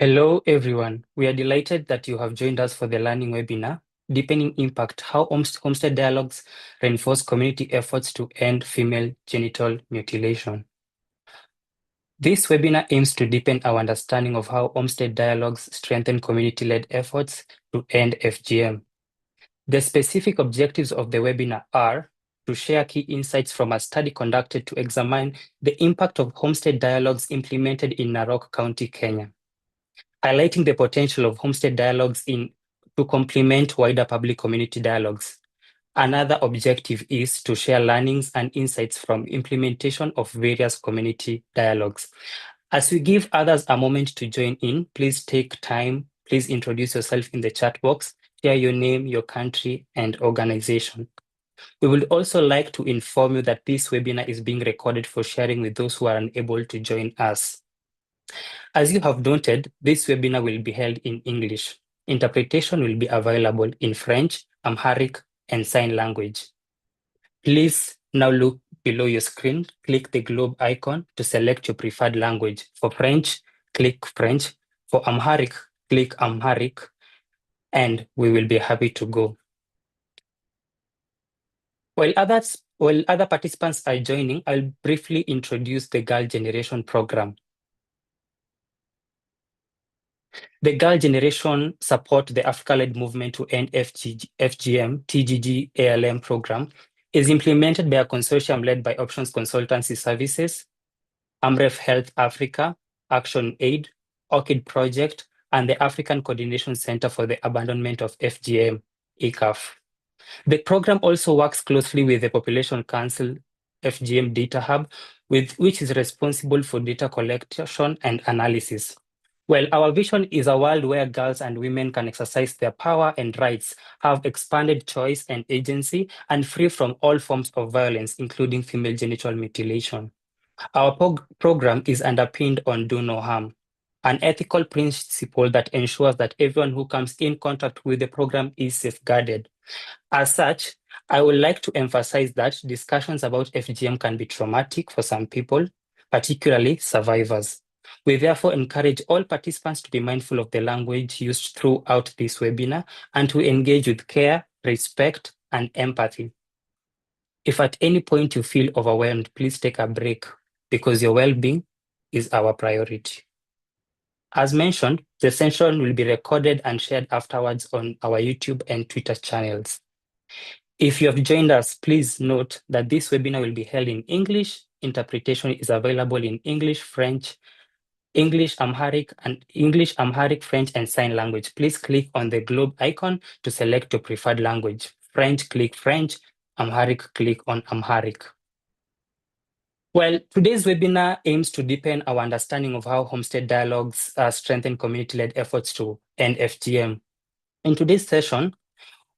Hello, everyone. We are delighted that you have joined us for the learning webinar, Deepening Impact, How Homestead Dialogues Reinforce Community Efforts to End Female Genital Mutilation. This webinar aims to deepen our understanding of how Homestead Dialogues strengthen community-led efforts to end FGM. The specific objectives of the webinar are to share key insights from a study conducted to examine the impact of Homestead Dialogues implemented in Narok County, Kenya, highlighting the potential of Homestead Dialogues to complement wider public community dialogues. Another objective is to share learnings and insights from implementation of various community dialogues. As we give others a moment to join in, please take time, please introduce yourself in the chat box, share your name, your country, and organization. We would also like to inform you that this webinar is being recorded for sharing with those who are unable to join us. As you have noted, this webinar will be held in English. Interpretation will be available in French, Amharic, and sign language. Please now look below your screen, click the globe icon to select your preferred language. For French, click French. For Amharic, click Amharic, and we will be happy to go. While other participants are joining, I'll briefly introduce the Girl Generation program. The Girl Generation support the Africa-led movement to end FGM, TGG, ALM program is implemented by a consortium led by Options Consultancy Services, AMREF Health Africa, Action Aid, Orchid Project, and the African Coordination Center for the Abandonment of FGM, ECAF. The program also works closely with the Population Council FGM Data Hub, which is responsible for data collection and analysis. Well, our vision is a world where girls and women can exercise their power and rights, have expanded choice and agency, and free from all forms of violence, including female genital mutilation. Our program is underpinned on do no harm, an ethical principle that ensures that everyone who comes in contact with the program is safeguarded. As such, I would like to emphasize that discussions about FGM can be traumatic for some people, particularly survivors. We therefore encourage all participants to be mindful of the language used throughout this webinar and to engage with care, respect, and empathy. If at any point you feel overwhelmed, please take a break because your well-being is our priority. As mentioned, the session will be recorded and shared afterwards on our YouTube and Twitter channels. If you have joined us, please note that this webinar will be held in English. Interpretation is available in English, French, Amharic, French, and sign language. Please click on the globe icon to select your preferred language. French, click French. Amharic, click on Amharic. Well, today's webinar aims to deepen our understanding of how Homestead Dialogues strengthen community-led efforts to end FGM. In today's session,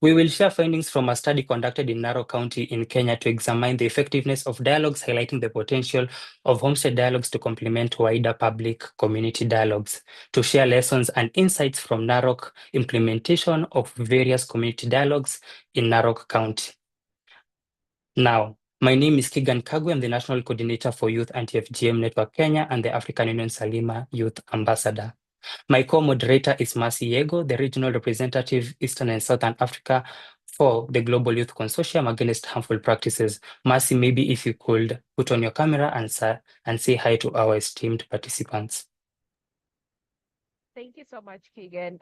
we will share findings from a study conducted in Narok County in Kenya to examine the effectiveness of dialogues, highlighting the potential of Homestead Dialogues to complement wider public community dialogues, to share lessons and insights from Narok implementation of various community dialogues in Narok County. Now, my name is Kigan Kagwe. I'm the National Coordinator for Youth Anti-FGM Network Kenya and the African Union Salima Youth Ambassador. My co-moderator is Mercy Yego, the Regional Representative, Eastern and Southern Africa for the Global Youth Consortium Against Harmful Practices. Mercy, maybe if you could put on your camera and say hi to our esteemed participants. Thank you so much, Keegan.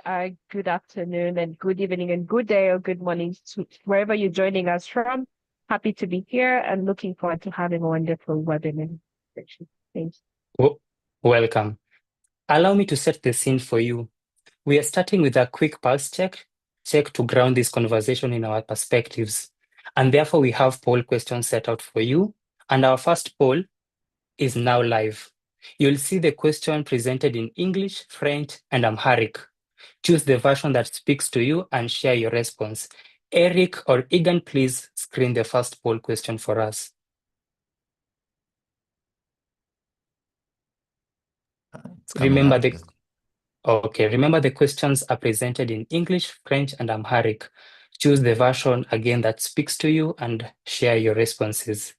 Good afternoon and good evening and good day or good morning to wherever you're joining us from. Happy to be here and looking forward to having a wonderful webinar. Thanks. Welcome. Allow me to set the scene for you. We are starting with a quick pulse check to ground this conversation in our perspectives. And therefore, we have poll questions set out for you. And our first poll is now live. You'll see the question presented in English, French, and Amharic. Choose the version that speaks to you and share your response. Eric or Egan, please screen the first poll question for us. Remember the questions are presented in English, French, and Amharic. Choose the version again that speaks to you and share your responses.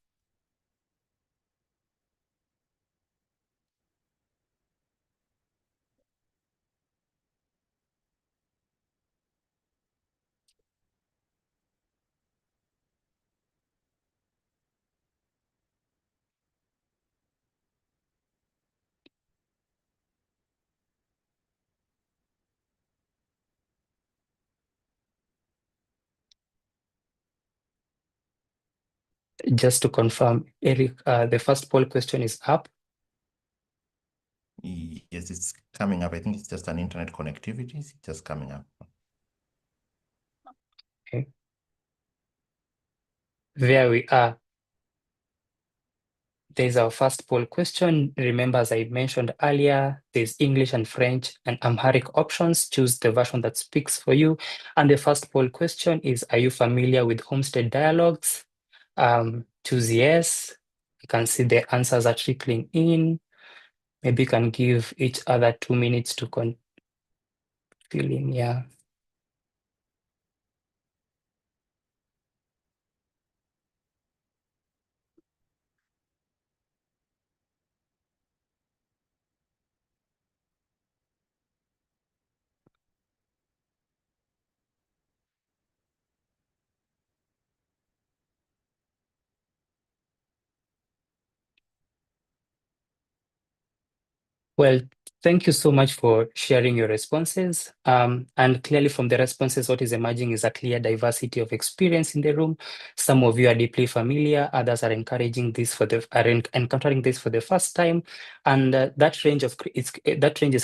Just to confirm, Eric, the first poll question is up. Yes, it's coming up. I think it's just an internet connectivity. It's just coming up. Okay. There we are. There's our first poll question. Remember, as I mentioned earlier, there's English and French and Amharic options. Choose the version that speaks for you. And the first poll question is, are you familiar with Homestead Dialogues? Choose yes. You can see the answers are trickling in. Maybe you can give each other 2 minutes to fill in. Yeah. Well, thank you so much for sharing your responses. And clearly from the responses, what is emerging is a clear diversity of experience in the room. Some of you are deeply familiar, others are encountering this for the first time. And that range is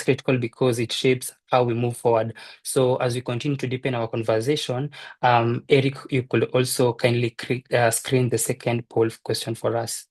critical because it shapes how we move forward. So as we continue to deepen our conversation, Eric, you could also kindly screen the second poll question for us.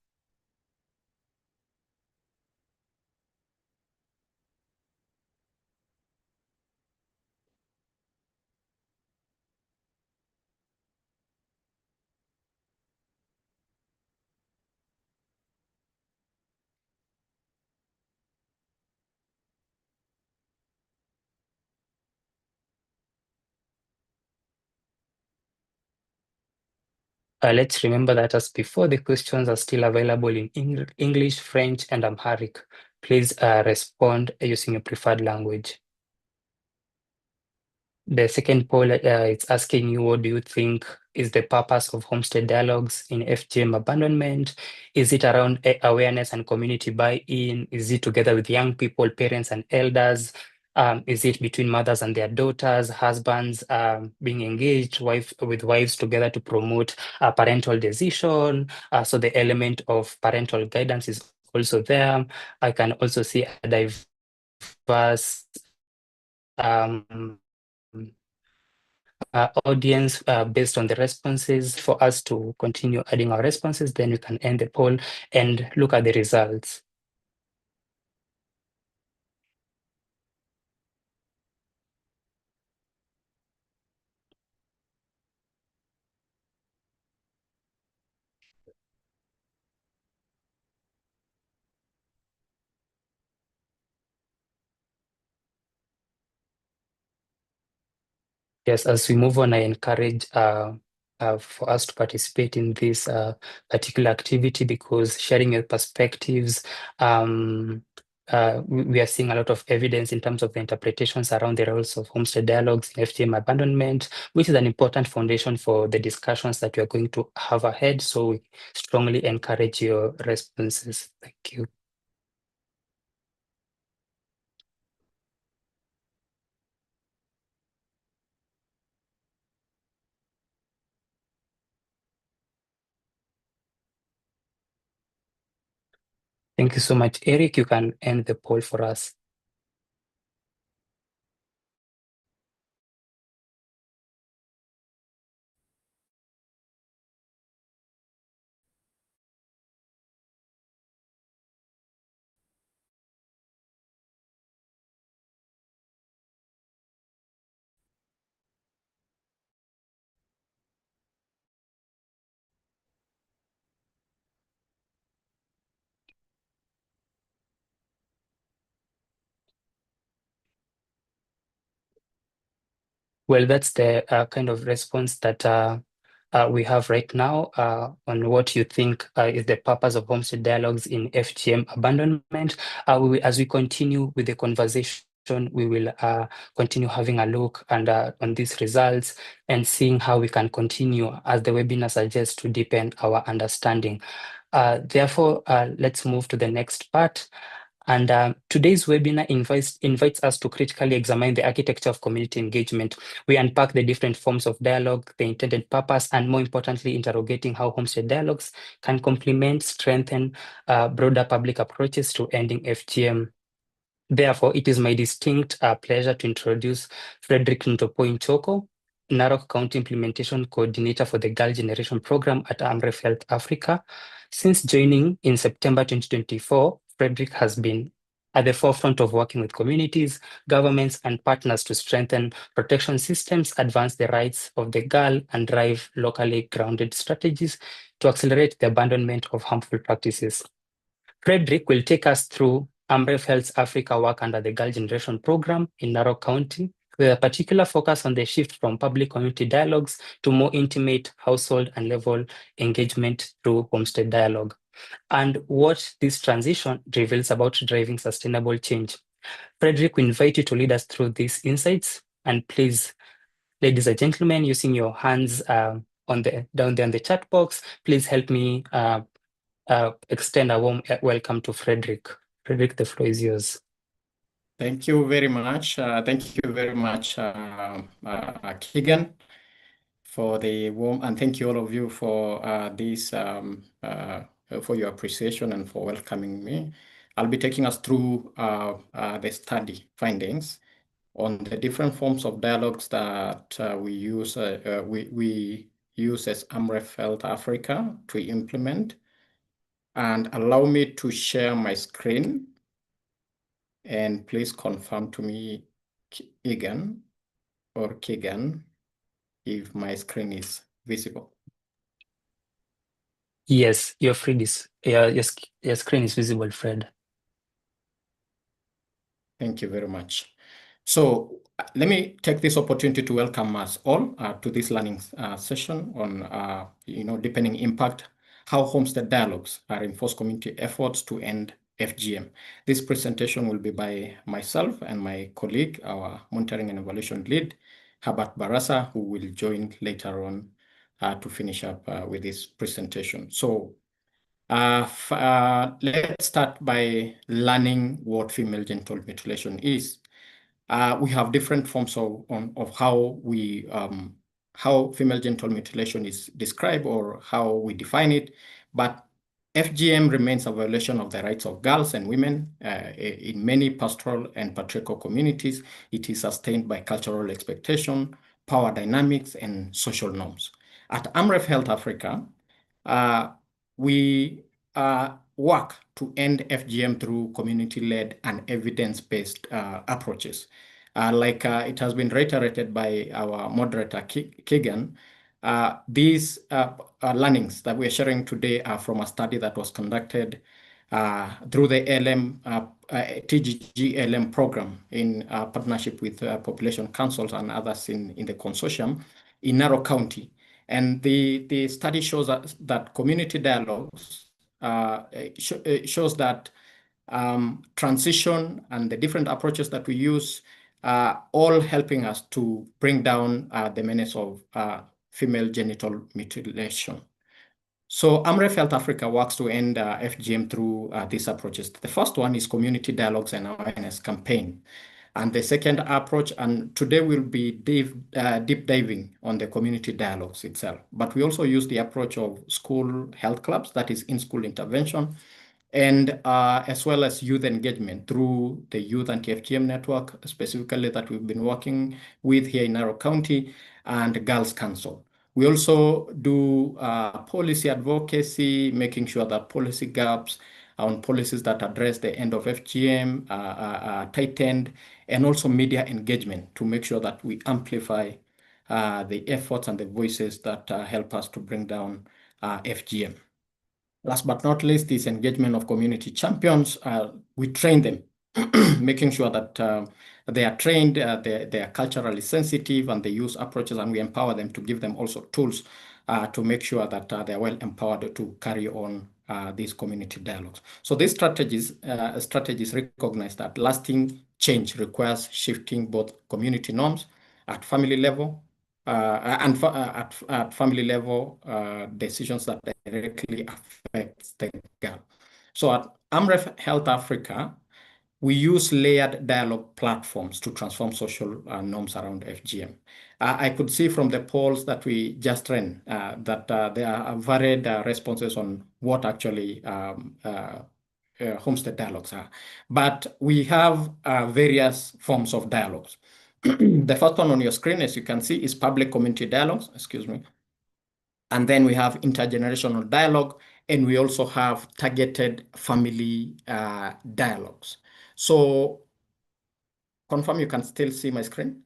Let's remember that as before, the questions are still available in English, French, and Amharic. Please respond using your preferred language. The second poll, it's asking you, what do you think is the purpose of Homestead Dialogues in FGM abandonment? Is it around awareness and community buy-in? Is it together with young people, parents, and elders? Is it between mothers and their daughters, husbands being engaged with wives together to promote parental decision? So the element of parental guidance is also there. I can also see a diverse audience based on the responses. For us to continue adding our responses, then we can end the poll and look at the results. Yes, as we move on, I encourage for us to participate in this particular activity because sharing your perspectives, we are seeing a lot of evidence in terms of the interpretations around the roles of Homestead Dialogues in FGM abandonment, which is an important foundation for the discussions that we are going to have ahead. So we strongly encourage your responses. Thank you. Thank you so much, Eric. You can end the poll for us. Well, that's the kind of response that we have right now on what you think is the purpose of Homestead Dialogues in FGM abandonment. As we continue with the conversation, we will continue having a look and on these results and seeing how we can continue, as the webinar suggests, to deepen our understanding. Therefore, let's move to the next part. And today's webinar invites us to critically examine the architecture of community engagement. We unpack the different forms of dialogue, the intended purpose, and more importantly, interrogating how Homestead Dialogues can complement, strengthen broader public approaches to ending FGM. Therefore, it is my distinct pleasure to introduce Frederick Ntopo-Nchoko, Narok County Implementation Coordinator for the Girl Generation Program at Amref Health Africa. Since joining in September 2024, Frederick has been at the forefront of working with communities, governments, and partners to strengthen protection systems, advance the rights of the girl, and drive locally grounded strategies to accelerate the abandonment of harmful practices. Frederick will take us through Amref Health Africa work under the Girl Generation Program in Narok County, with a particular focus on the shift from public community dialogues to more intimate household and level engagement through Homestead Dialogue, and what this transition reveals about driving sustainable change. Frederick, we invite you to lead us through these insights. And please, ladies and gentlemen, using your hands down there in the chat box, please help me extend a warm welcome to Frederick. Frederick, the floor is yours. Thank you very much. Thank you very much, Keegan, for the warm, and thank you all of you for this, for your appreciation and for welcoming me. I'll be taking us through the study findings on the different forms of dialogues that we use as Amref Health Africa to implement. And allow me to share my screen. And please confirm to me, Keegan, if my screen is visible. Yes, your screen is visible, Fred. Thank you very much. So let me take this opportunity to welcome us all to this learning session on deepening impact, how Homestead Dialogues reinforce community efforts to end FGM. This presentation will be by myself and my colleague, our monitoring and evaluation lead, Herbert Barasa, who will join later on to finish up with this presentation. So let's start by learning what female genital mutilation is. We have different forms of how female genital mutilation is described or how we define it, but FGM remains a violation of the rights of girls and women in many pastoral and patriarchal communities. It is sustained by cultural expectation, power dynamics, and social norms. At Amref Health Africa, we work to end FGM through community-led and evidence-based approaches. Like it has been reiterated by our moderator, Keegan, these learnings that we're sharing today are from a study that was conducted through the TGG ALM program in partnership with population councils and others in the consortium in Narok County. And the study shows us that community dialogues shows that transition and the different approaches that we use all helping us to bring down the menace of female genital mutilation. So Amref Health Africa works to end FGM through these approaches. The first one is community dialogues and awareness campaign. And the second approach, and today we'll be deep diving on the community dialogues itself, but we also use the approach of school health clubs, that is in-school intervention, and as well as youth engagement through the Youth Anti-FGM Network, specifically that we've been working with here in Narok County, and Girls Council. We also do policy advocacy, making sure that policy gaps on policies that address the end of FGM are tightened, and also media engagement to make sure that we amplify the efforts and the voices that help us to bring down FGM. Last but not least is engagement of community champions. We train them, making sure that they are trained, they are culturally sensitive, and they use approaches, and we empower them to give them also tools to make sure that they are well empowered to carry on these community dialogues. So these strategies recognize that lasting change requires shifting both community norms at family level and at family level decisions that directly affect the girl. So at Amref Health Africa, we use layered dialogue platforms to transform social norms around FGM. I could see from the polls that we just ran that there are varied responses on what actually Homestead dialogues are. But we have various forms of dialogues. The first one on your screen, as you can see, is public community dialogues, excuse me. And then we have intergenerational dialogue, and we also have targeted family dialogues. So confirm you can still see my screen?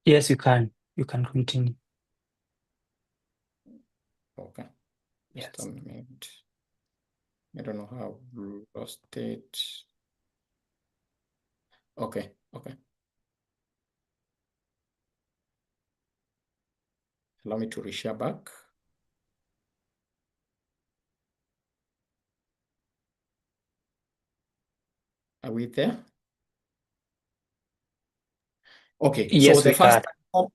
Yes, you can. You can continue. Okay. Yes. Just a minute. I don't know how I lost it. Okay, okay. Allow me to reshare back. Are we there? Okay, Yes, so the we first, are.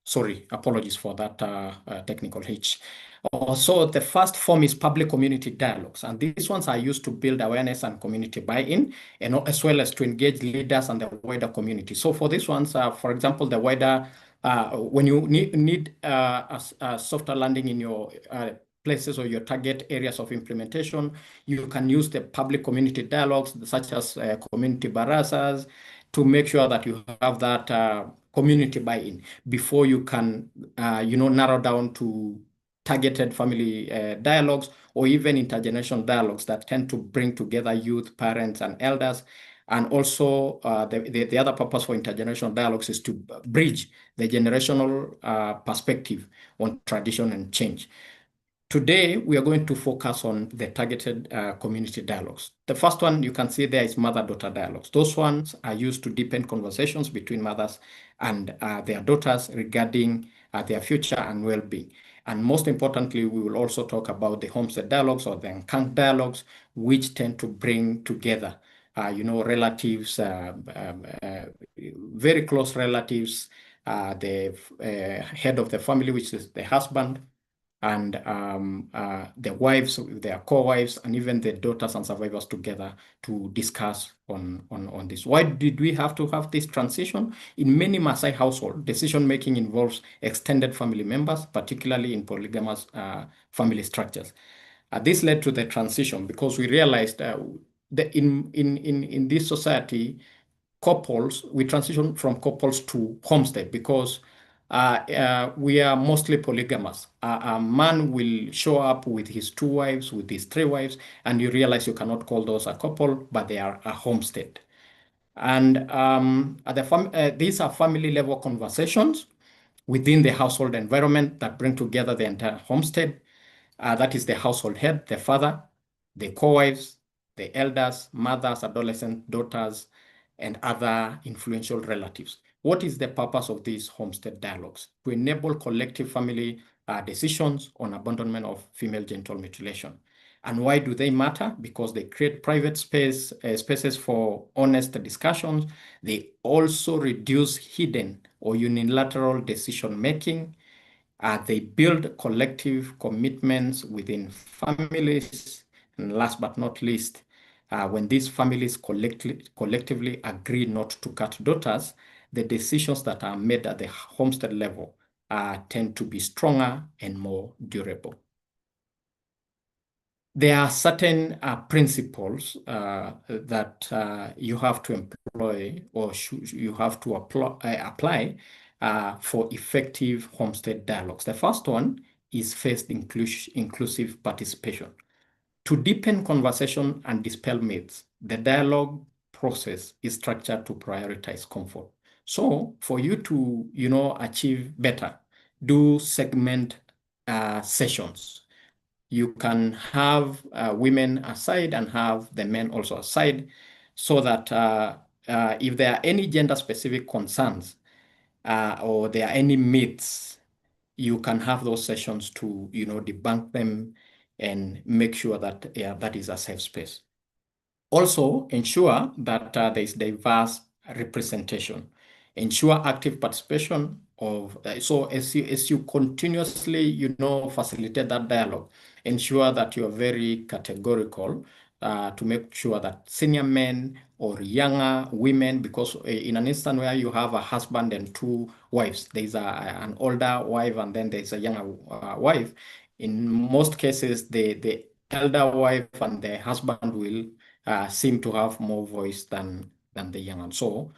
sorry, apologies for that technical hitch. So the first form is public community dialogues, and these ones are used to build awareness and community buy-in, and as well as to engage leaders and the wider community. So for these ones, for example, the wider, when you need a softer landing in your places or your target areas of implementation, you can use the public community dialogues, such as community barazas, to make sure that you have that community buy-in before you can, narrow down to targeted family dialogues or even intergenerational dialogues that tend to bring together youth, parents, and elders. And also, the other purpose for intergenerational dialogues is to bridge the generational perspective on tradition and change. Today, we are going to focus on the targeted community dialogues. The first one you can see there is mother-daughter dialogues. Those ones are used to deepen conversations between mothers and their daughters regarding their future and well-being. And most importantly, we will also talk about the Homestead dialogues or the Nkang dialogues, which tend to bring together, relatives, very close relatives, the head of the family, which is the husband, and the wives, their co-wives, and even the daughters and survivors together to discuss on this. Why did we have to have this transition? In many Maasai households, decision-making involves extended family members, particularly in polygamous family structures. This led to the transition because we realized that in this society, we transition from couples to homestead because we are mostly polygamous. A man will show up with his 2 wives, with his 3 wives, and you realize you cannot call those a couple, but they are a homestead. And these are family level conversations within the household environment that bring together the entire homestead. That is the household head, the father, the co-wives, the elders, mothers, adolescent daughters, and other influential relatives. What is the purpose of these homestead dialogues? To enable collective family decisions on abandonment of female genital mutilation. And why do they matter? Because they create private spaces for honest discussions. They also reduce hidden or unilateral decision-making. They build collective commitments within families. And last but not least, when these families collectively agree not to cut daughters, the decisions that are made at the homestead level tend to be stronger and more durable. There are certain principles that you have to employ or you have to apply for effective homestead dialogues. The first one is first inclusive participation. To deepen conversation and dispel myths, the dialogue process is structured to prioritize comfort. So for you to, achieve better, do segment sessions. You can have women aside and have the men also aside so that if there are any gender-specific concerns or there are any myths, you can have those sessions to, debunk them and make sure that that is a safe space. Also, ensure that there is diverse representation. Ensure active participation of, so as you continuously, facilitate that dialogue, ensure that you are very categorical to make sure that senior men or younger women, because in an instance where you have a husband and two wives, there's an older wife and then there's a younger wife. In most cases, the elder wife and the husband will seem to have more voice than the young one. So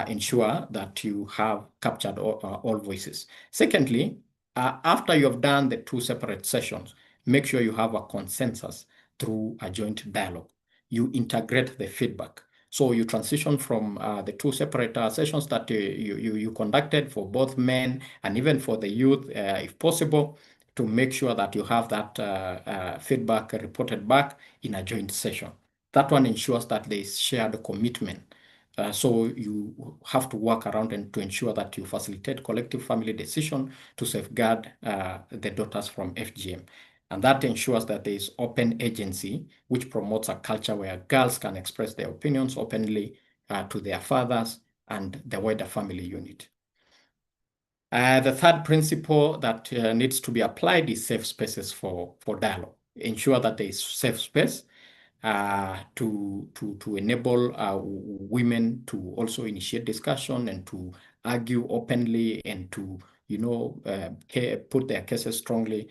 ensure that you have captured all voices. Secondly, after you have done the two separate sessions, make sure you have a consensus through a joint dialogue. You integrate the feedback. So you transition from the two separate sessions that you conducted for both men and even for the youth, if possible, to make sure that you have that feedback reported back in a joint session. That one ensures that there is shared commitment. So you have to work around and to ensure that you facilitate collective family decision to safeguard the daughters from FGM. And that ensures that there is open agency, which promotes a culture where girls can express their opinions openly to their fathers and the wider family unit. The third principle that needs to be applied is safe spaces for dialogue. Ensure that there is safe space to enable women to also initiate discussion and to argue openly and to put their cases strongly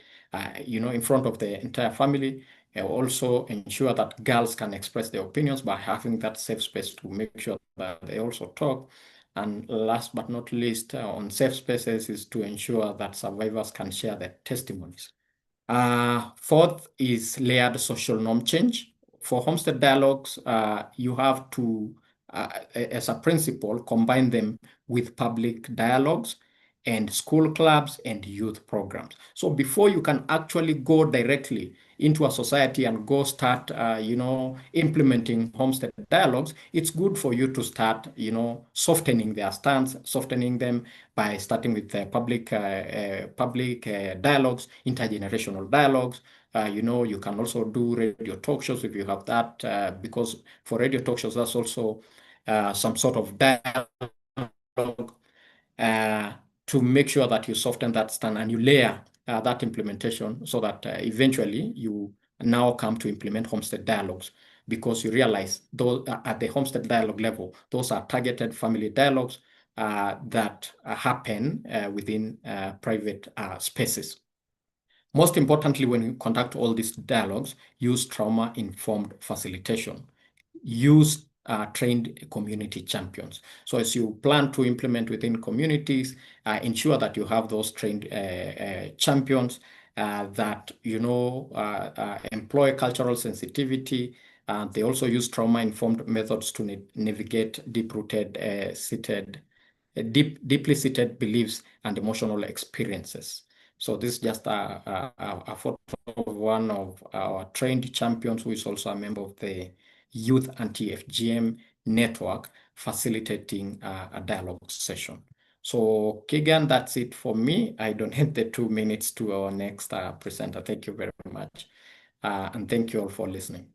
in front of the entire family. Also ensure that girls can express their opinions by having that safe space to make sure that they also talk. And last but not least, on safe spaces is to ensure that survivors can share their testimonies. Fourth is layered social norm change. For Homestead Dialogues, you have to, as a principle, combine them with public dialogues and school clubs and youth programs. So before you can actually go directly into a society and go start, implementing Homestead Dialogues, it's good for you to start, softening their stance, softening them by starting with public dialogues, intergenerational dialogues. You can also do radio talk shows if you have that, because for radio talk shows, that's also some sort of dialogue to make sure that you soften that stand and you layer that implementation so that eventually you now come to implement Homestead Dialogues, because you realize those at the Homestead Dialogue level, those are targeted family dialogues that happen within private spaces. Most importantly, when you conduct all these dialogues, use trauma-informed facilitation. Use trained community champions. So as you plan to implement within communities, ensure that you have those trained champions that employ cultural sensitivity. They also use trauma-informed methods to navigate deeply seated beliefs and emotional experiences. So this is just a photo of one of our trained champions who is also a member of the Youth Anti-FGM Network, facilitating a dialogue session. So Keegan, that's it for me. I donate the 2 minutes to our next presenter. Thank you very much. And thank you all for listening.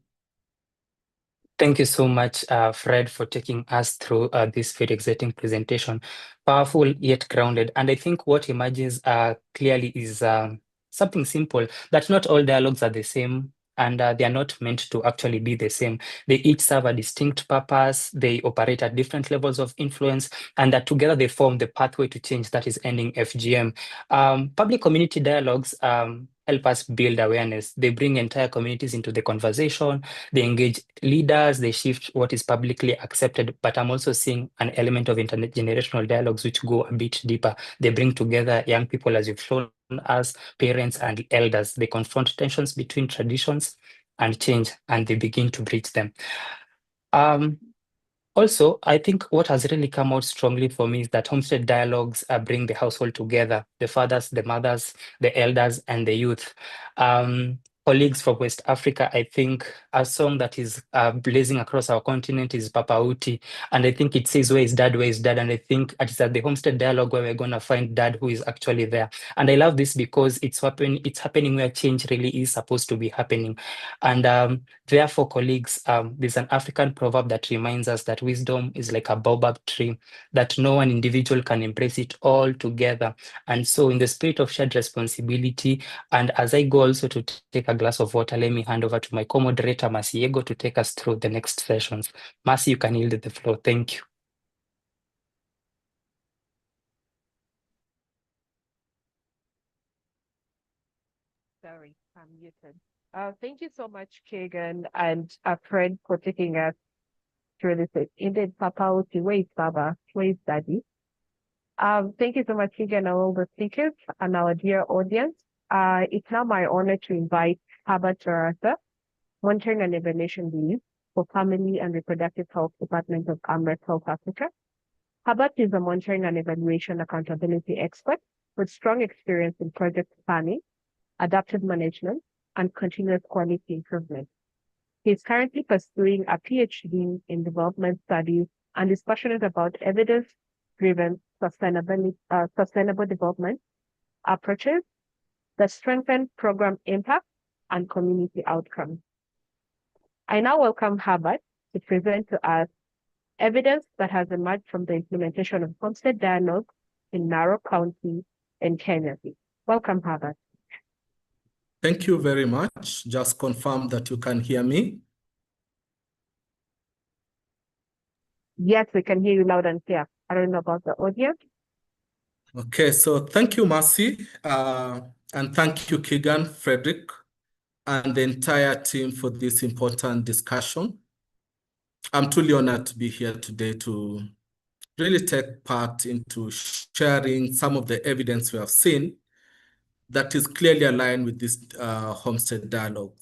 Thank you so much, Fred, for taking us through this very exciting presentation. Powerful yet grounded. And I think what emerges clearly is something simple, that not all dialogues are the same, and they are not meant to actually be the same. They each serve a distinct purpose, they operate at different levels of influence, and that together they form the pathway to change that is ending FGM. Public community dialogues help us build awareness. They bring entire communities into the conversation, they engage leaders, they shift what is publicly accepted, but I'm also seeing an element of intergenerational dialogues which go a bit deeper. They bring together young people, as you've shown us, parents and elders. They confront tensions between traditions and change, and they begin to bridge them. Also, I think what has really come out strongly for me is that Homestead Dialogues bring the household together, the fathers, the mothers, the elders, and the youth. Colleagues from West Africa, I think a song that is blazing across our continent is Papa Uti. And I think it says, where is dad, where is dad? And I think it's at the Homestead Dialogue where we're going to find dad who is actually there. And I love this because it's happening where change really is supposed to be happening. And therefore, colleagues, there's an African proverb that reminds us that wisdom is like a baobab tree, that no one individual can embrace it all together. And so in the spirit of shared responsibility, and as I go also to take a glass of water, let me hand over to my co-moderator, Masiego, to take us through the next sessions. Masi, you can yield the floor. Thank you. Sorry, I'm muted. Thank you so much, Kagan and Fred, for taking us through this. Indeed, Papa, where is Baba? Where is Daddy? Thank you so much, Kagan, and all the speakers and our dear audience. It's now my honor to invite Herbert Barasa, Monitoring and Evaluation Lead for Family and Reproductive Health Department of AMREF Health Africa. Herbert is a monitoring and evaluation accountability expert with strong experience in project planning, adaptive management, and continuous quality improvement. He is currently pursuing a PhD in development studies and is passionate about evidence-driven sustainable development approaches that strengthen program impact and community outcomes. I now welcome Herbert to present to us evidence that has emerged from the implementation of Homestead Dialogue in Narok County in Kenya. Welcome, Herbert. Thank you very much. Just confirm that you can hear me. Yes, we can hear you loud and clear. I don't know about the audio. Okay, so thank you, Mercy, and thank you, Keegan, Frederick, and the entire team for this important discussion. I'm truly honored to be here today to really take part into sharing some of the evidence we have seen that is clearly aligned with this Homestead Dialogue.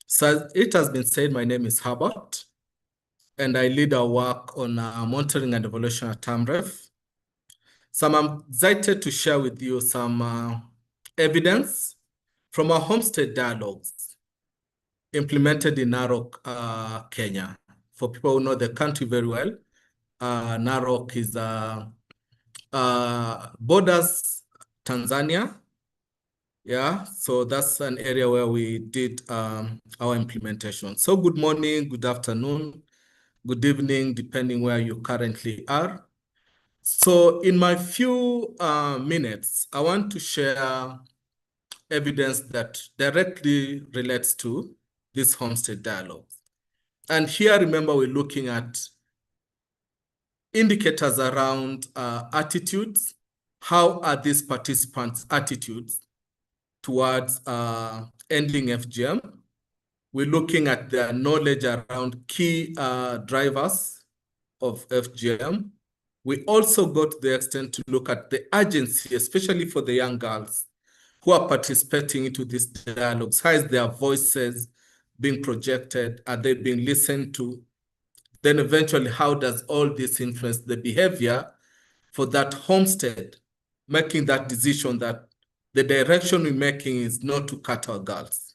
So it has been said, my name is Herbert, and I lead our work on monitoring and evaluation at AMREF. So I'm excited to share with you some evidence from our Homestead Dialogues implemented in Narok, Kenya. For people who know the country very well, Narok is borders Tanzania. Yeah, so that's an area where we did our implementation. So good morning, good afternoon, good evening, depending where you currently are. So in my few minutes, I want to share evidence that directly relates to this Homestead Dialogue. And here, remember, we're looking at indicators around attitudes. How are these participants' attitudes towards ending FGM? We're looking at their knowledge around key drivers of FGM. We also go to the extent to look at the urgency, especially for the young girls who are participating into these dialogues. How is their voices being projected? Are they being listened to? Then eventually, how does all this influence the behavior for that homestead, making that decision that the direction we're making is not to cut our girls?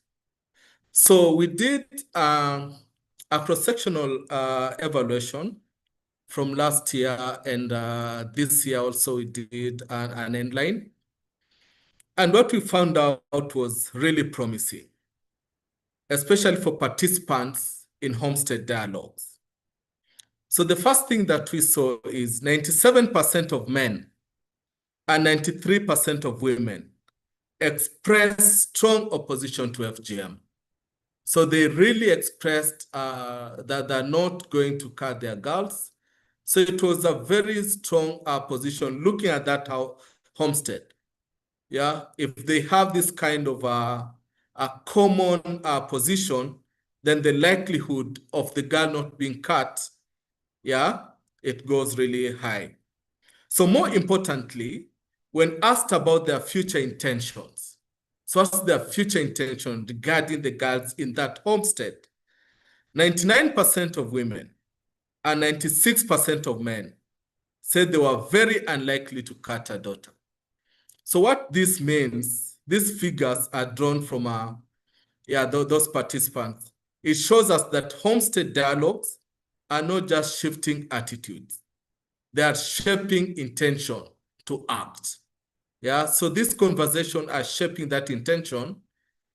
So we did a cross-sectional evaluation from last year, and this year also we did an endline. And what we found out was really promising, especially for participants in Homestead Dialogues. So the first thing that we saw is 97% of men and 93% of women expressed strong opposition to FGM. So they really expressed that they're not going to cut their girls. So it was a very strong position looking at that homestead. Yeah, if they have this kind of a common position, then the likelihood of the girl not being cut, yeah, it goes really high. So more importantly, when asked about their future intentions, so what's their future intention regarding the girls in that homestead? 99% of women and 96% of men said they were very unlikely to cut a daughter. So what this means, these figures are drawn from those participants. It shows us that Homestead Dialogues are not just shifting attitudes. They are shaping intention to act. Yeah, so this conversation are shaping that intention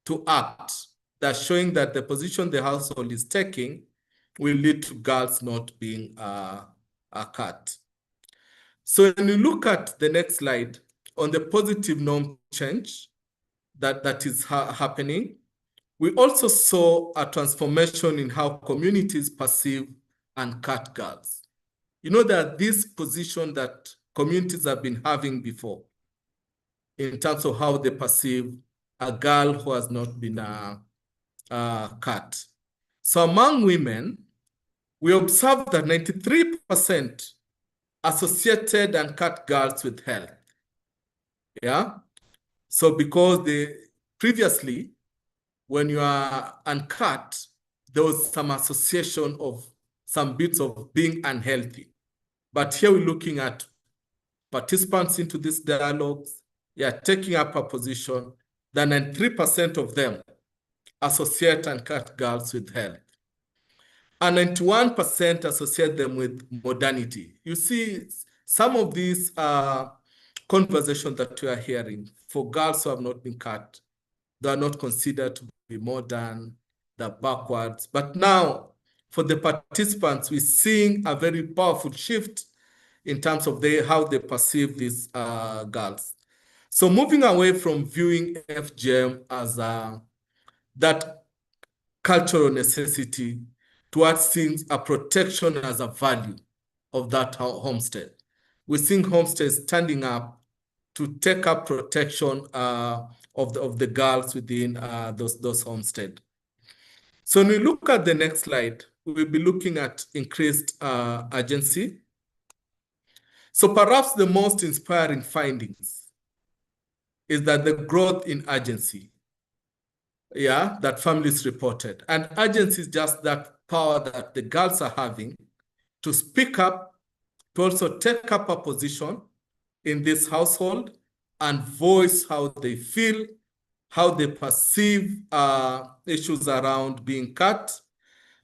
to act. They're showing that the position the household is taking will lead to girls not being cut. So when you look at the next slide, on the positive norm change that is happening, We also saw a transformation in how communities perceive and cut girls. You know that this position that communities have been having before in terms of how they perceive a girl who has not been cut. So among women, we observed that 93% associated and cut girls with health. Yeah. So because previously, when you are uncut, there was some association of some bits of being unhealthy. But here we're looking at participants into these dialogues, taking up a position, that 93% of them associate uncut girls with health. And 91% associate them with modernity. You see, some of these conversations that we are hearing for girls who have not been cut, they are not considered to be modern, they're backwards. But now, for the participants, we're seeing a very powerful shift in terms of how they perceive these girls. So moving away from viewing FGM as that cultural necessity towards seeing a protection as a value of that homestead. We're seeing homesteads standing up to take up protection of the girls within those homestead. So when we look at the next slide, we'll be looking at increased urgency. So perhaps the most inspiring findings is that the growth in urgency, that families reported. And urgency is just that power that the girls are having to speak up, to also take up a position in this household and voice how they feel, how they perceive issues around being cut.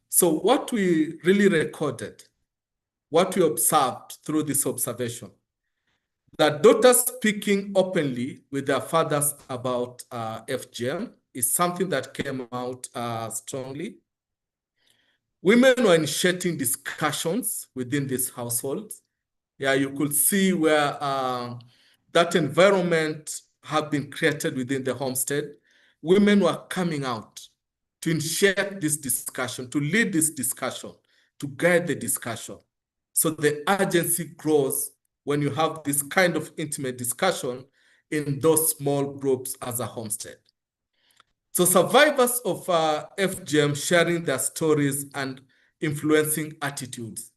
So what we really recorded, what we observed through this observation, that daughters speaking openly with their fathers about FGM is something that came out strongly. Women were initiating discussions within these households. You could see where that environment had been created within the homestead. Women were coming out to initiate this discussion, to lead this discussion, to guide the discussion. So the urgency grows when you have this kind of intimate discussion in those small groups as a homestead. So survivors of FGM sharing their stories and influencing attitudes.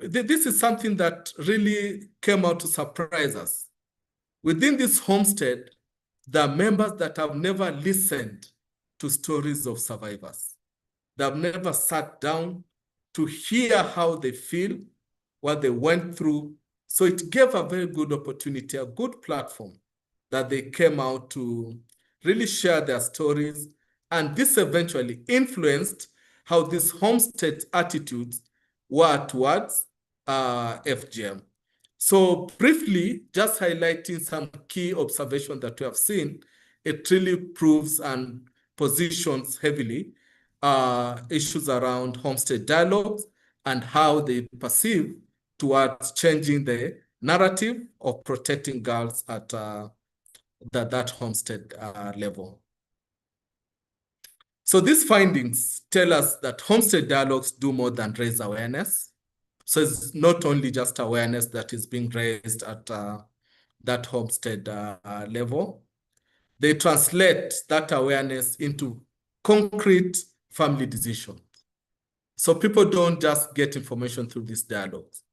This is something that really came out to surprise us. Within this homestead, there are members that have never listened to stories of survivors. They have never sat down to hear how they feel, what they went through. So it gave a very good opportunity, a good platform that they came out to really share their stories. And this eventually influenced how these homestead attitudes were towards FGM. So briefly, just highlighting some key observations that we have seen, it really proves and positions heavily issues around homestead dialogues and how they perceive towards changing the narrative of protecting girls at that homestead level. So these findings tell us that homestead dialogues do more than raise awareness. So it's not only just awareness that is being raised at that homestead level. They translate that awareness into concrete family decisions. So people don't just get information through these dialogues.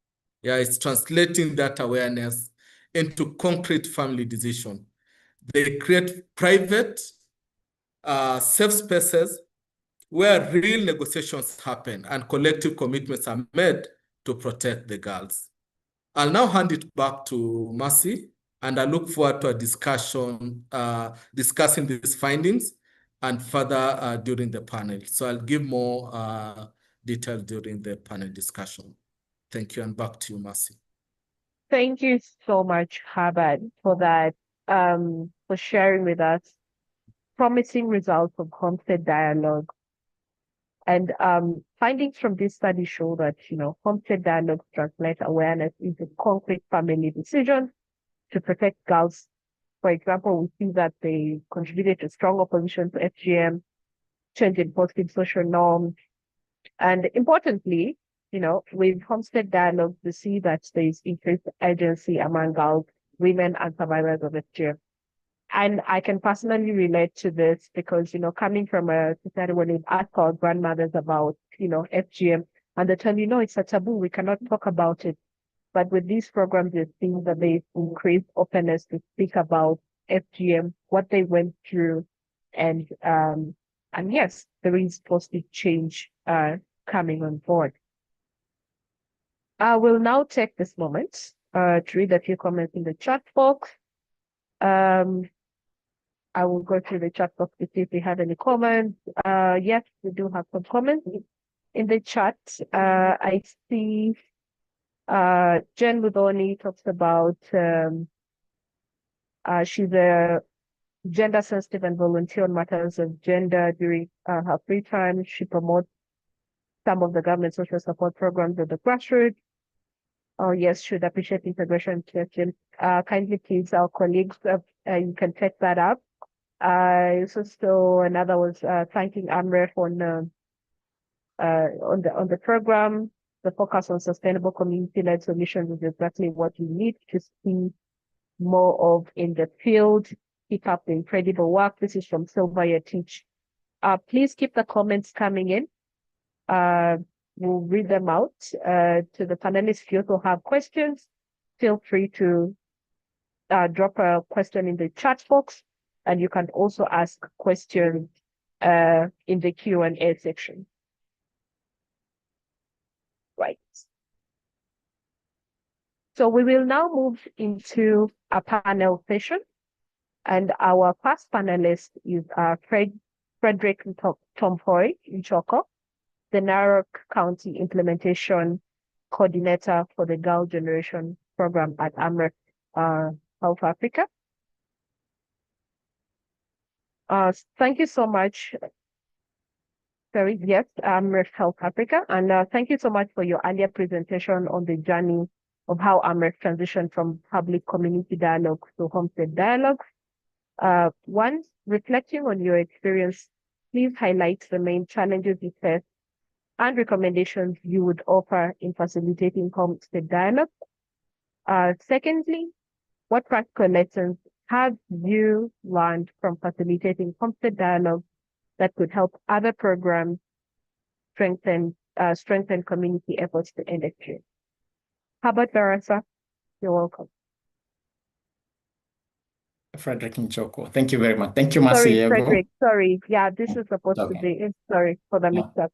It's translating that awareness into concrete family decision. They create private, safe spaces where real negotiations happen and collective commitments are made to protect the girls. I'll now hand it back to Mercy, and I look forward to a discussion, discussing these findings and further during the panel. So I'll give more detail during the panel discussion. Thank you, and back to you, Mercy. Thank you so much, Habad, for that, for sharing with us promising results of Homestead Dialogue. And findings from this study show that, Homestead Dialogue translate awareness into concrete family decisions to protect girls. For example, we see that they contributed to strong opposition to FGM, change in positive social norms. And importantly, with Homestead Dialogue, we see that there is increased agency among girls, women, and survivors of FGM. And I can personally relate to this because, coming from a society where we've asked our grandmothers about, FGM, and they tell you, it's a taboo, we cannot talk about it. But with these programs, it seems that they increase openness to speak about FGM, what they went through, and yes, there is positive change coming on board. I will now take this moment to read a few comments in the chat box. I will go through the chat box to see if we have any comments. Yes, we do have some comments in the chat. I see Jen Ludoni talks about she's a gender sensitive and volunteer on matters of gender during her free time. She promotes some of the government social support programs at the grassroots. Oh, yes, should appreciate integration question. Kindly please, our colleagues, you can take that up. So another was thanking AMREF on the program. The focus on sustainable community-led solutions is exactly what we need to see more of in the field. Keep up the incredible work. This is from Sylvia Teach. Please keep the comments coming in. We'll read them out to the panelists. If you also have questions, feel free to drop a question in the chat box, and you can also ask questions in the Q&A section. Right. So we will now move into a panel session, and our first panelist is Frederick Tomfoy Nchoko, the Narok County Implementation Coordinator for the Girl Generation Program at AMREF South Africa. Thank you so much. Sorry, yes, AMREF South Africa. And thank you so much for your earlier presentation on the journey of how AMREF transitioned from public community dialogue to Homestead Dialogue. One, reflecting on your experience, please highlight the main challenges you faced and recommendations you would offer in facilitating Homestead Dialogue. Secondly, what practical lessons have you learned from facilitating Homestead Dialogue that could help other programs strengthen community efforts to end FGM? Herbert Barasa, you're welcome. Frederick Nchoko, thank you very much. Thank you, Mercy. Sorry, Frederick. Sorry. Yeah, this is supposed to be. Sorry for the mix-up.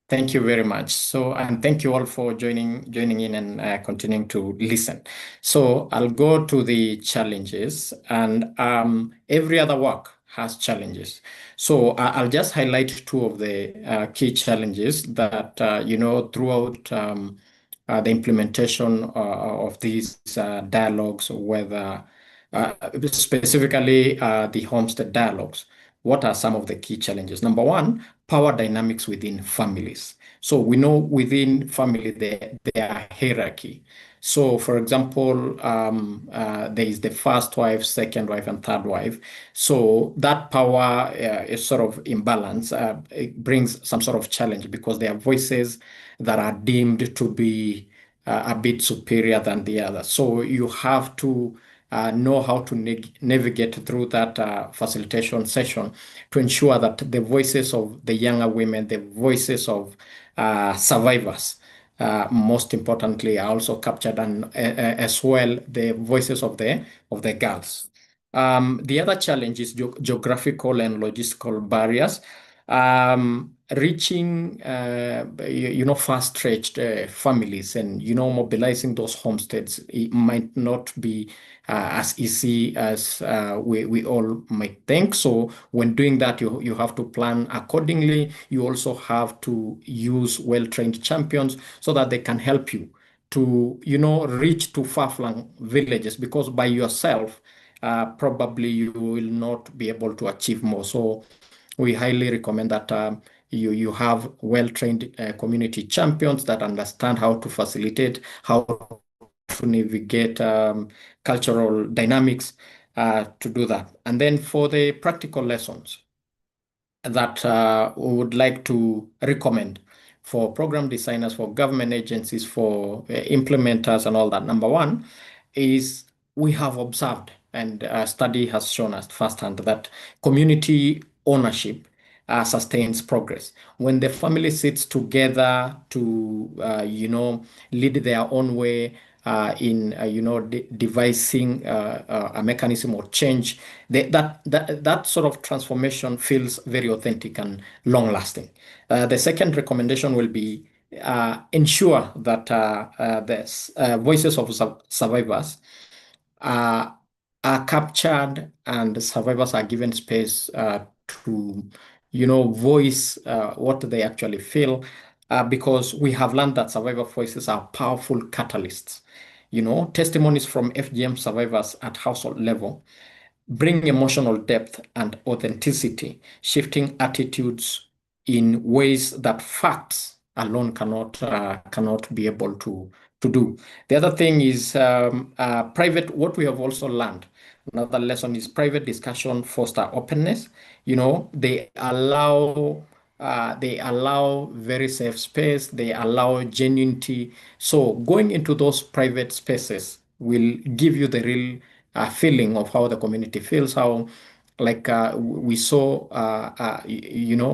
Thank you very much. So, and thank you all for joining in and continuing to listen. So I'll go to the challenges, and every other work has challenges. So I'll just highlight two of the key challenges that, throughout the implementation of these dialogues, whether specifically the Homestead Dialogues. What are some of the key challenges? Number one, power dynamics within families. So we know within family there are hierarchy. So for example, there is the first wife, second wife, and third wife. So that power is sort of imbalance. It brings some sort of challenge because there are voices that are deemed to be a bit superior than the other. So you have to know how to navigate through that facilitation session to ensure that the voices of the younger women, the voices of survivors, most importantly, are also captured, and as well the voices of the girls. The other challenge is geographical and logistical barriers. Reaching, far-stretched families and, mobilizing those homesteads, it might not be as easy as we all might think. So when doing that, you have to plan accordingly. You also have to use well-trained champions so that they can help you to, reach to far-flung villages, because by yourself, probably you will not be able to achieve more. So we highly recommend that you have well-trained community champions that understand how to facilitate, how to navigate cultural dynamics to do that. And then for the practical lessons, that we would like to recommend for program designers, for government agencies, for implementers and all that. Number one is we have observed, and a study has shown us firsthand, that community ownership sustains progress. When the family sits together to, lead their own way in, devising a mechanism or change, that sort of transformation feels very authentic and long-lasting. The second recommendation will be ensure that the voices of survivors are captured and survivors are given space to, voice what they actually feel, because we have learned that survivor voices are powerful catalysts. Testimonies from FGM survivors at household level bring emotional depth and authenticity, shifting attitudes in ways that facts alone cannot be able to do. The other thing is private. What we have also learned, another lesson, is private discussion foster openness. They allow very safe space. They allow genuinity. So going into those private spaces will give you the real feeling of how the community feels, how, like we saw,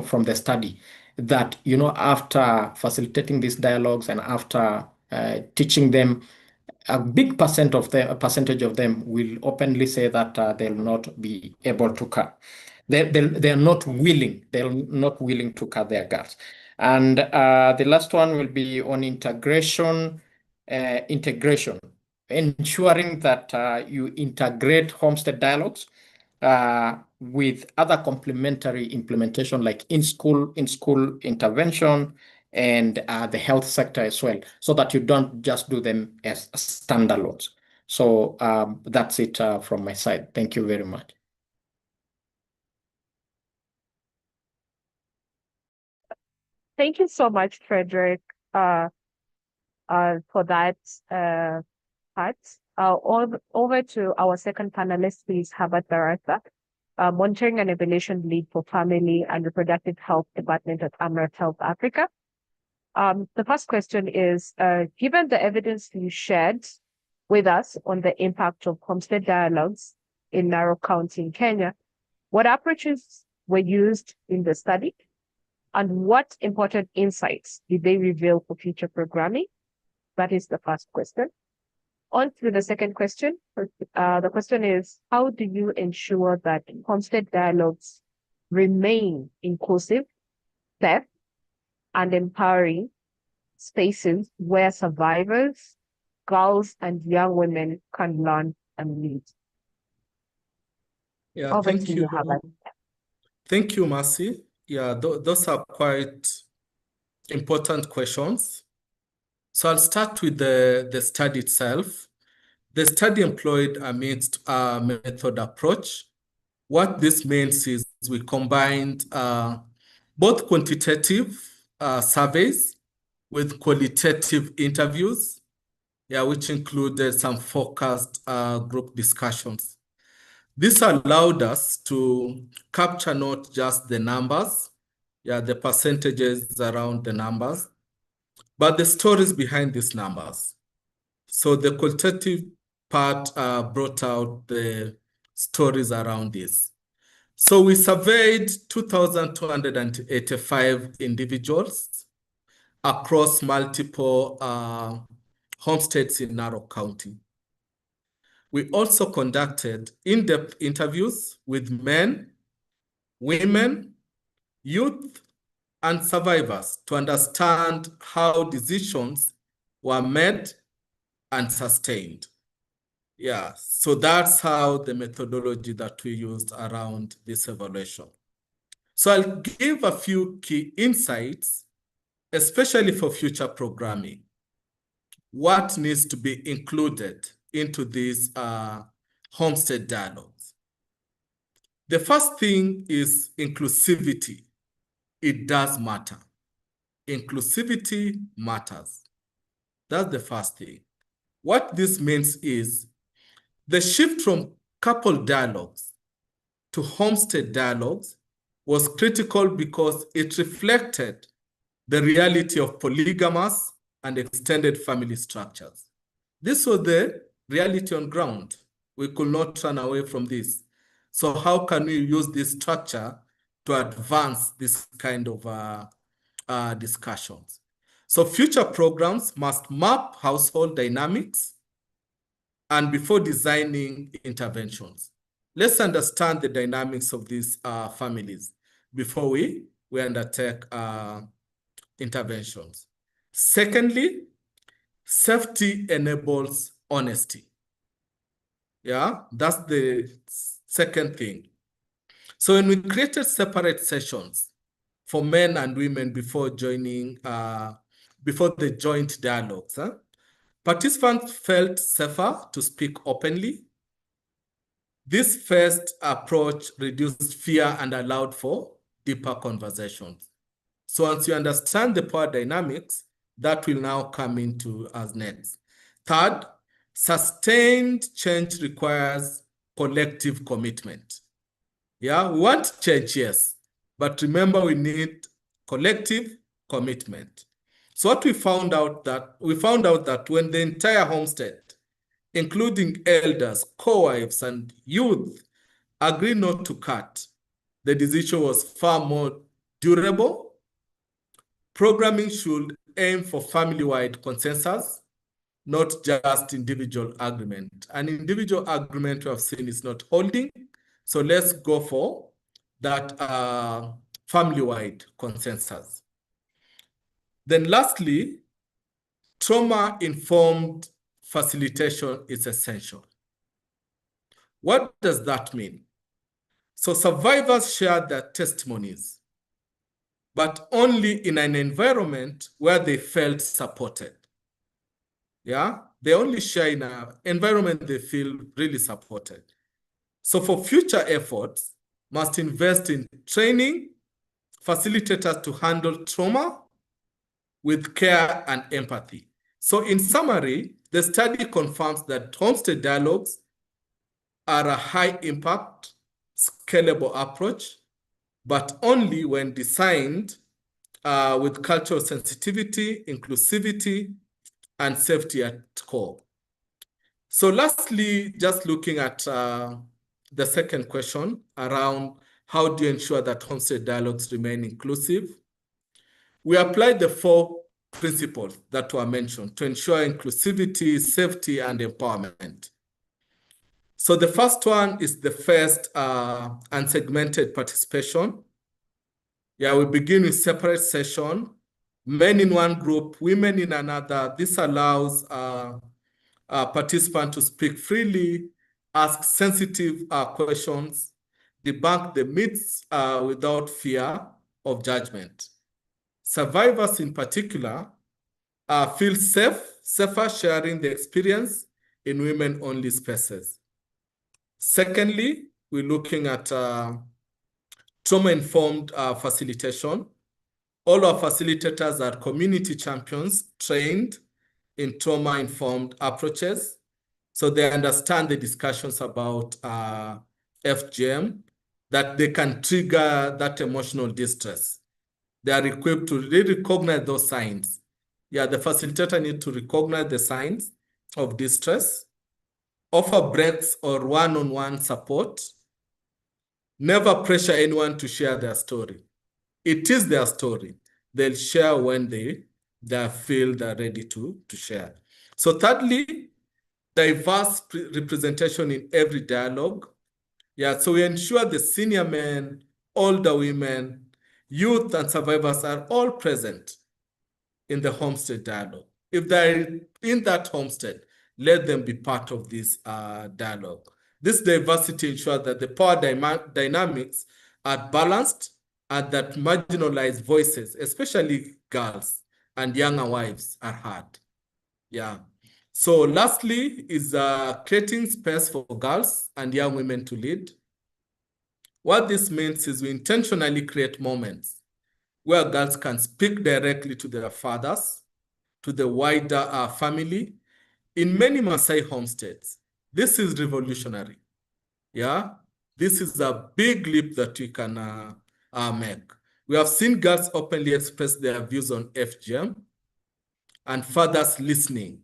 from the study, that, after facilitating these dialogues and after teaching them, a big percentage of them will openly say that they'll not be able to cut. They're not willing. They're not willing to cut their guards. And the last one will be on integration. Ensuring that you integrate Homestead Dialogues with other complementary implementation, like in-school intervention and the health sector as well, so that you don't just do them as standalones. So that's it from my side. Thank you very much. Thank you so much, Frederick, for that part. Over to our second panelist, please, Herbert Barasa, Monitoring and Evaluation Lead for Family and Reproductive Health Department at AMREF Health Africa. The first question is, given the evidence you shared with us on the impact of Homestead Dialogues in Narok County in Kenya, what approaches were used in the study? And what important insights did they reveal for future programming? That is the first question. On to the second question. The question is, how do you ensure that Homestead Dialogues remain inclusive, safe, and empowering spaces where survivors, girls, and young women can learn and lead? Yeah, Over thank to you. Herbert. Thank you, Mercy. Yeah, those are quite important questions. So I'll start with the study itself. The study employed a mixed method approach. What this means is we combined both quantitative surveys with qualitative interviews, which included some focused group discussions. This allowed us to capture not just the numbers, the percentages around the numbers, but the stories behind these numbers. So the qualitative part brought out the stories around this. So we surveyed 2,285 individuals across multiple homesteads in Narok County. We also conducted in-depth interviews with men, women, youth, and survivors to understand how decisions were made and sustained. Yeah, so that's how the methodology that we used around this evaluation. So I'll give a few key insights, especially for future programming. What needs to be included into these Homestead Dialogues? The first thing is inclusivity. It does matter. Inclusivity matters. That's the first thing. What this means is the shift from couple dialogues to Homestead Dialogues was critical because it reflected the reality of polygamous and extended family structures. This was the reality on ground. We could not run away from this. So how can we use this structure to advance this kind of discussions? So future programs must map household dynamics and before designing interventions. Let's understand the dynamics of these families before we undertake interventions. Secondly, safety enables honesty. Yeah, that's the second thing. So when we created separate sessions for men and women before joining, before the joint dialogues, participants felt safer to speak openly. This first approach reduced fear and allowed for deeper conversations. So once you understand the power dynamics, that will now come into as next. Third, sustained change requires collective commitment. Yeah, we want change, yes, but remember we need collective commitment. So what we found out that when the entire homestead, including elders, co-wives, and youth, agreed not to cut, the decision was far more durable. Programming should aim for family-wide consensus, not just individual agreement. An individual agreement we have seen is not holding, so let's go for that family-wide consensus. Then lastly, trauma-informed facilitation is essential. What does that mean? So survivors share their testimonies, but only in an environment where they felt supported. Yeah, they only share in an environment they feel really supported. So for future efforts, must invest in training facilitators to handle trauma with care and empathy. So in summary, the study confirms that Homestead Dialogues are a high impact, scalable approach, but only when designed with cultural sensitivity, inclusivity, and safety at core. So lastly, just looking at the second question around how do you ensure that Homestead Dialogues remain inclusive? We applied the 4 principles that were mentioned to ensure inclusivity, safety, and empowerment. So the first one is the first unsegmented participation. Yeah, we begin with separate session, men in one group, women in another. This allows participants to speak freely, ask sensitive questions, debunk the myths without fear of judgment. Survivors in particular feel safer sharing the experience in women-only spaces. Secondly, we're looking at trauma-informed facilitation. All our facilitators are community champions trained in trauma-informed approaches. So they understand the discussions about FGM, that they can trigger that emotional distress. They are equipped to really recognize those signs. Yeah, the facilitator needs to recognize the signs of distress, offer breaks or one-on-one support, never pressure anyone to share their story. It is their story. They'll share when they feel they're ready to share. So thirdly, diverse representation in every dialogue. Yeah, so we ensure the senior men, older women, youth, and survivors are all present in the Homestead Dialogue. If they're in that homestead, let them be part of this dialogue. This diversity ensures that the power dynamics are balanced and that marginalized voices, especially girls and younger wives, are heard. Yeah. So lastly is creating space for girls and young women to lead. What this means is we intentionally create moments where girls can speak directly to their fathers, to the wider family. In many Maasai homesteads, this is revolutionary. Yeah, this is a big leap that we can make. We have seen girls openly express their views on FGM and fathers listening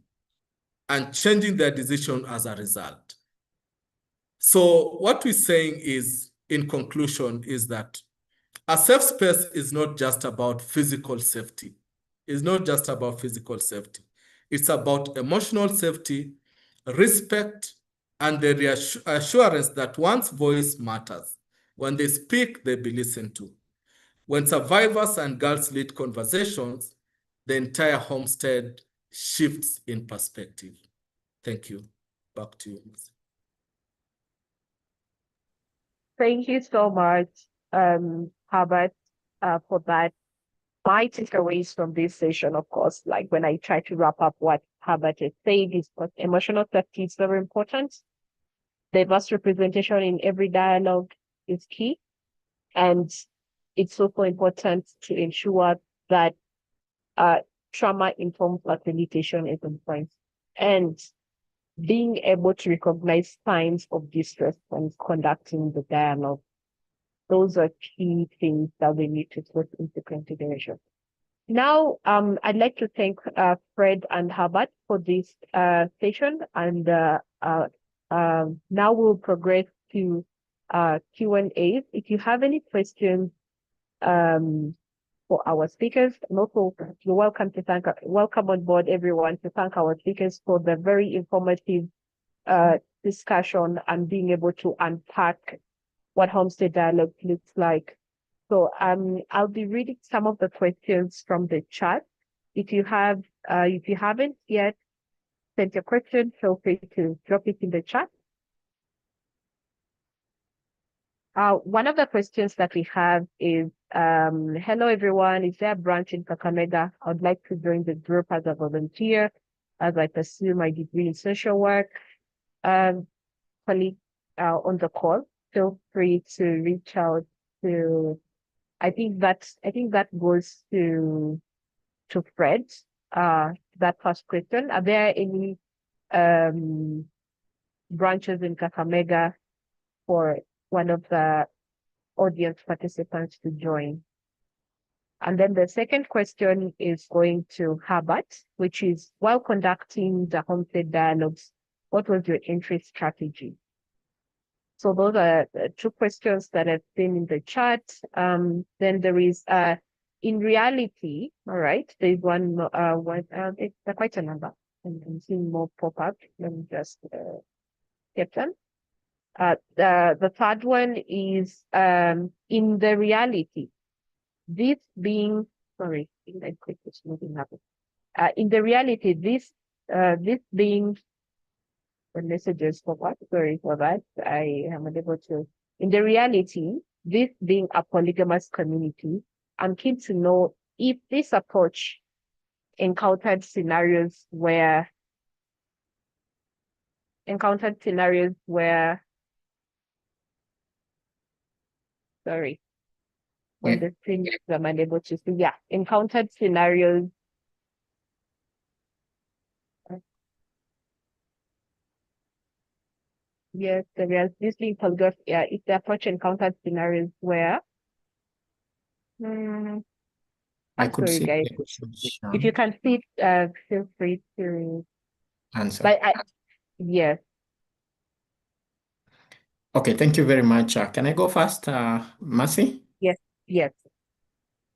and changing their decision as a result. So what we're saying is, in conclusion, is that a safe space is not just about physical safety. It's not just about physical safety. It's about emotional safety, respect, and the reassurance that one's voice matters. When they speak, they be listened to. When survivors and girls lead conversations, the entire homestead shifts in perspective. Thank you. Back to you, Ms. Thank you so much, Herbert, for that. My takeaways from this session, of course, like when I try to wrap up what Herbert has said, is that emotional safety is very important. Diverse representation in every dialogue is key. And it's also important to ensure that trauma-informed facilitation is in place. And being able to recognize signs of distress when conducting the dialogue. Those are key things that we need to put into consideration. Now, I'd like to thank Fred and Herbert for this session, and now we'll progress to Q&A. If you have any questions for our speakers, and also you're welcome on board everyone to thank our speakers for the very informative discussion and being able to unpack what Homestead Dialogue looks like. So I'll be reading some of the questions from the chat. If you haven't yet sent your question, feel free to drop it in the chat. One of the questions that we have is, hello everyone, is there a branch in Kakamega? I would like to join the group as a volunteer as I pursue my degree in social work. Colleague on the call, feel free to reach out to, I think that goes to Fred, that first question. Are there any branches in Kakamega for one of the audience participants to join? And then the second question is going to Herbert, which is, while conducting the Homestead Dialogues, what was your entry strategy? So those are two questions that I've seen in the chat. Then there is, in reality, all right, there's one, it's quite a number. I'm seeing more pop up. Let me just get them. The third one is, in the reality, this being, sorry, I think I clicked this, nothing happened. In the reality, this being, the messages for what? Sorry for that. I am unable to. In the reality, this being a polygamous community, I'm keen to know if this approach encountered scenarios where sorry, when the screen is, I'm unable to see. Yeah, encountered scenarios. Yes, there is this being polygamous. Yeah, if the approach encountered scenarios where. I could sorry, see guys. the questions, If you can see it, feel free to answer. But yes. Okay, thank you very much. Can I go first, Mercy? Yes.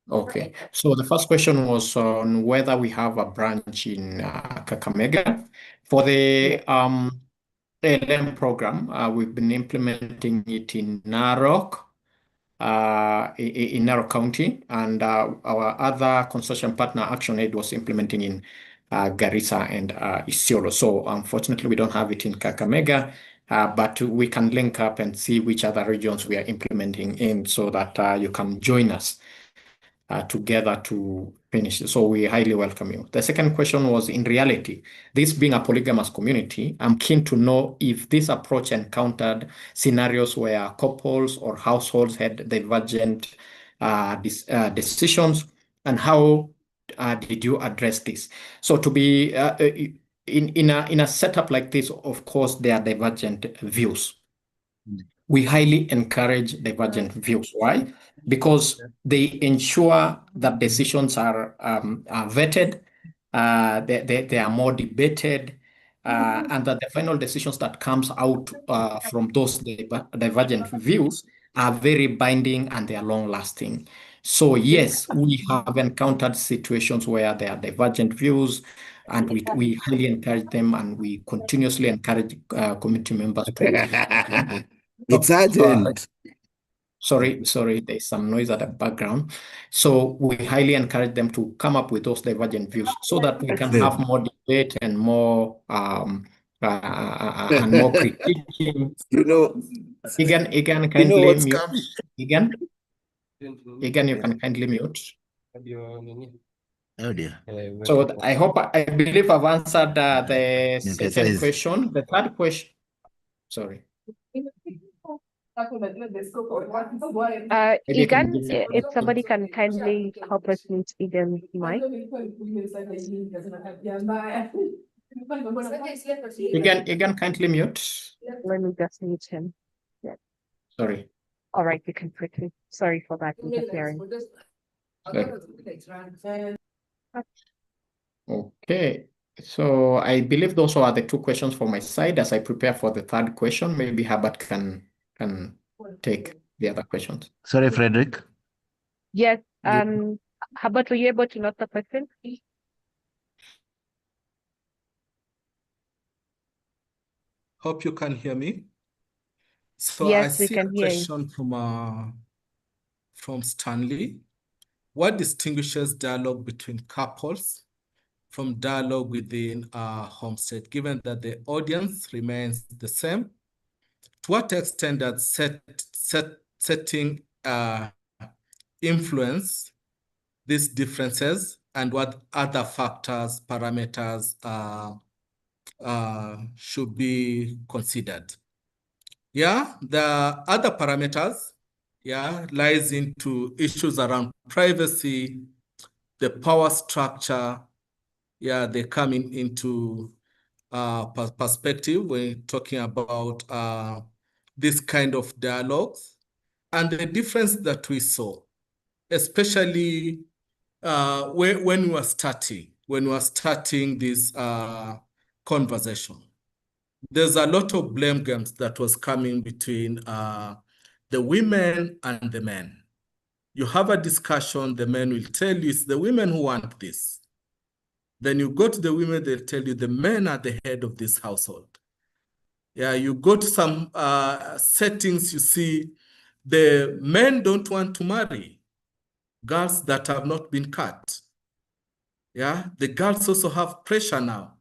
Okay, so the first question was on whether we have a branch in Kakamega. For the ALM program, we've been implementing it in Narok, in Narok County, and our other consortium partner, ActionAid, was implementing in Garissa and Isiolo. So unfortunately, we don't have it in Kakamega, but we can link up and see which other regions we are implementing in so that you can join us together to finish. So we highly welcome you. The second question was, in reality, this being a polygamous community, I'm keen to know if this approach encountered scenarios where couples or households had divergent decisions, and how did you address this? So to be in a setup like this, of course, there are divergent views. we highly encourage divergent views. Why? Because they ensure that decisions are vetted, they are more debated, and that the final decisions that comes out from those divergent views are very binding and they are long-lasting. So yes, we have encountered situations where there are divergent views, and we highly encourage them, and we continuously encourage community members to. It's urgent. Sorry, there's some noise at the background. So we highly encourage them to come up with those divergent views so that we can have more debate and more critiquing. Egan, kindly mute. Egan, you can kindly mute. Oh dear. So I believe I've answered the second question. The third question, sorry. Egan, if somebody can kindly help us mute Egan's mic. Egan, kindly mute. Let me just mute him. Yeah. Sorry. All right, you can quickly. Sorry for that interference. Okay. So I believe those are the two questions for my side. As I prepare for the third question, maybe Herbert can take the other questions. Sorry, Frederick. Yes. Herbert, were you able to note the question? Hope you can hear me. So Yes, I we see can a hear you. question from Stanley. What distinguishes dialogue between couples from dialogue within Homestead, given that the audience remains the same? To what extent does setting influence these differences, and what other factors, parameters should be considered? Yeah, the other parameters, lies into issues around privacy, the power structure. They come into perspective when talking about this kind of dialogues, and the difference that we saw, especially when we were starting this conversation. There's a lot of blame games that was coming between the women and the men. You have a discussion, the men will tell you it's the women who want this. Then you go to the women, they'll tell you the men are the head of this household. Yeah, you go to some settings, you see the men don't want to marry girls that have not been cut. Yeah, the girls also have pressure now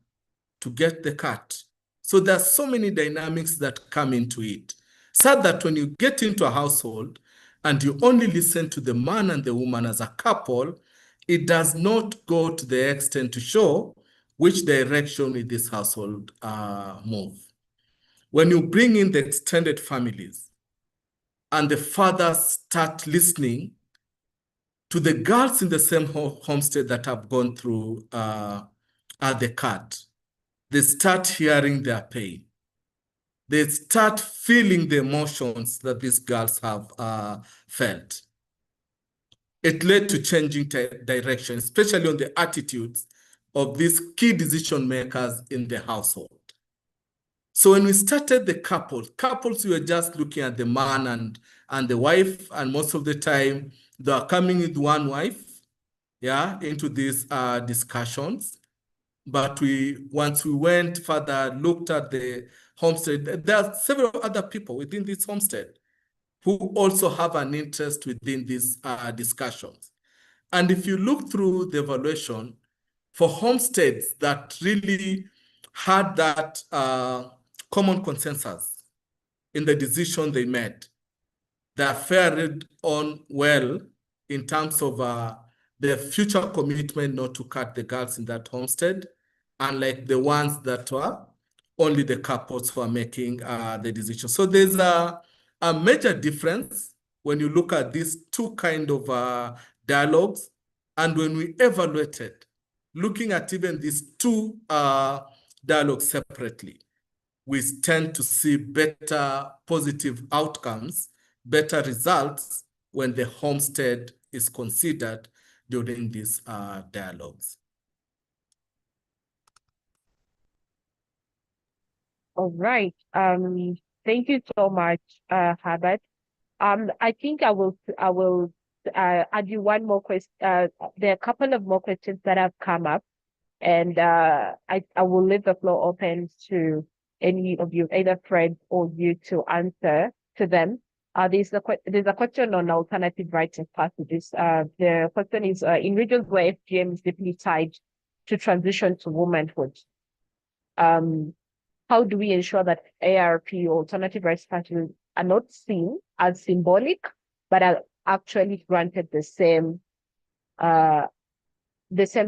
to get the cut. So there's so many dynamics that come into it. So that when you get into a household and you only listen to the man and the woman as a couple, it does not go to the extent to show which direction will this household move. When you bring in the extended families and the fathers start listening to the girls in the same homestead that have gone through the cut, they start hearing their pain. They start feeling the emotions that these girls have felt. It led to changing direction, especially on the attitudes of these key decision makers in the household. So when we started the couples we were just looking at the man and the wife, and most of the time they are coming with one wife, into these discussions. But once we went further, looked at the homestead, there are several other people within this homestead who also have an interest within these discussions. And if you look through the evaluation for homesteads that really had that common consensus in the decision they made, they are fared on well in terms of their future commitment not to cut the girls in that homestead, unlike the ones that were only the couples who are making the decision. So there's a major difference when you look at these two kind of dialogues. And when we evaluated, looking at even these two dialogues separately, we tend to see better positive outcomes, better results when the homestead is considered during these dialogues. All right. Thank you so much, Herbert. I think I will add you one more question. There are a couple of more questions that have come up, and I will leave the floor open to any of you, either Fred or you, to answer to them. There's a question on alternative rights and passages. The question is, in regions where FGM is deeply tied to transition to womanhood, how do we ensure that ARP or alternative rights passages are not seen as symbolic, but are actually granted the same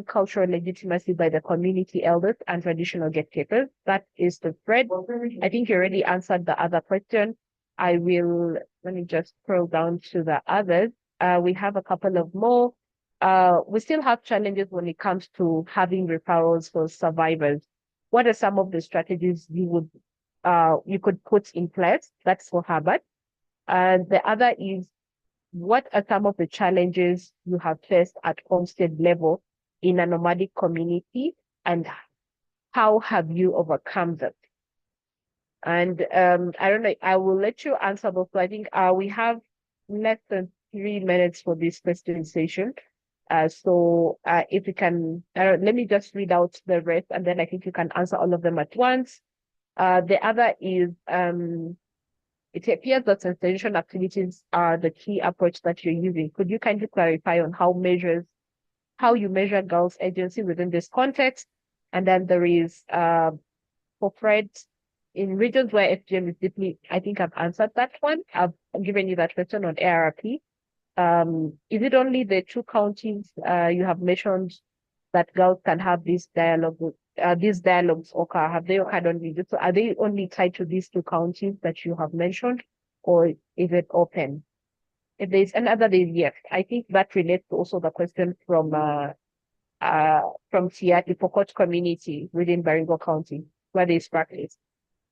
cultural legitimacy by the community elders and traditional gatekeepers? That is the thread. I think you already answered the other question. Let me just scroll down to the others. We have a couple of more. We still have challenges when it comes to having referrals for survivors. What are some of the strategies you could put in place? That's for Herbert. And the other is, what are some of the challenges you have faced at homestead level in a nomadic community, and how have you overcome them? And I don't know, I will let you answer those. I think we have less than 3 minutes for this question session. So if you can, let me just read out the rest, and then I think you can answer all of them at once. The other is, it appears that sensitization activities are the key approach that you're using. Could you kindly clarify on how you measure girls' agency within this context? And then there is, for Fred, in regions where FGM is deeply, I think I've answered that one. I've given you that question on ARP. Is it only the 2 counties you have mentioned that girls can have these dialogues occur? Have they occurred only? So are they only tied to these 2 counties that you have mentioned, or is it open? If there's another, yes. I think that relates to also the question from Tiati Pokot community within Baringo County, where there's practice.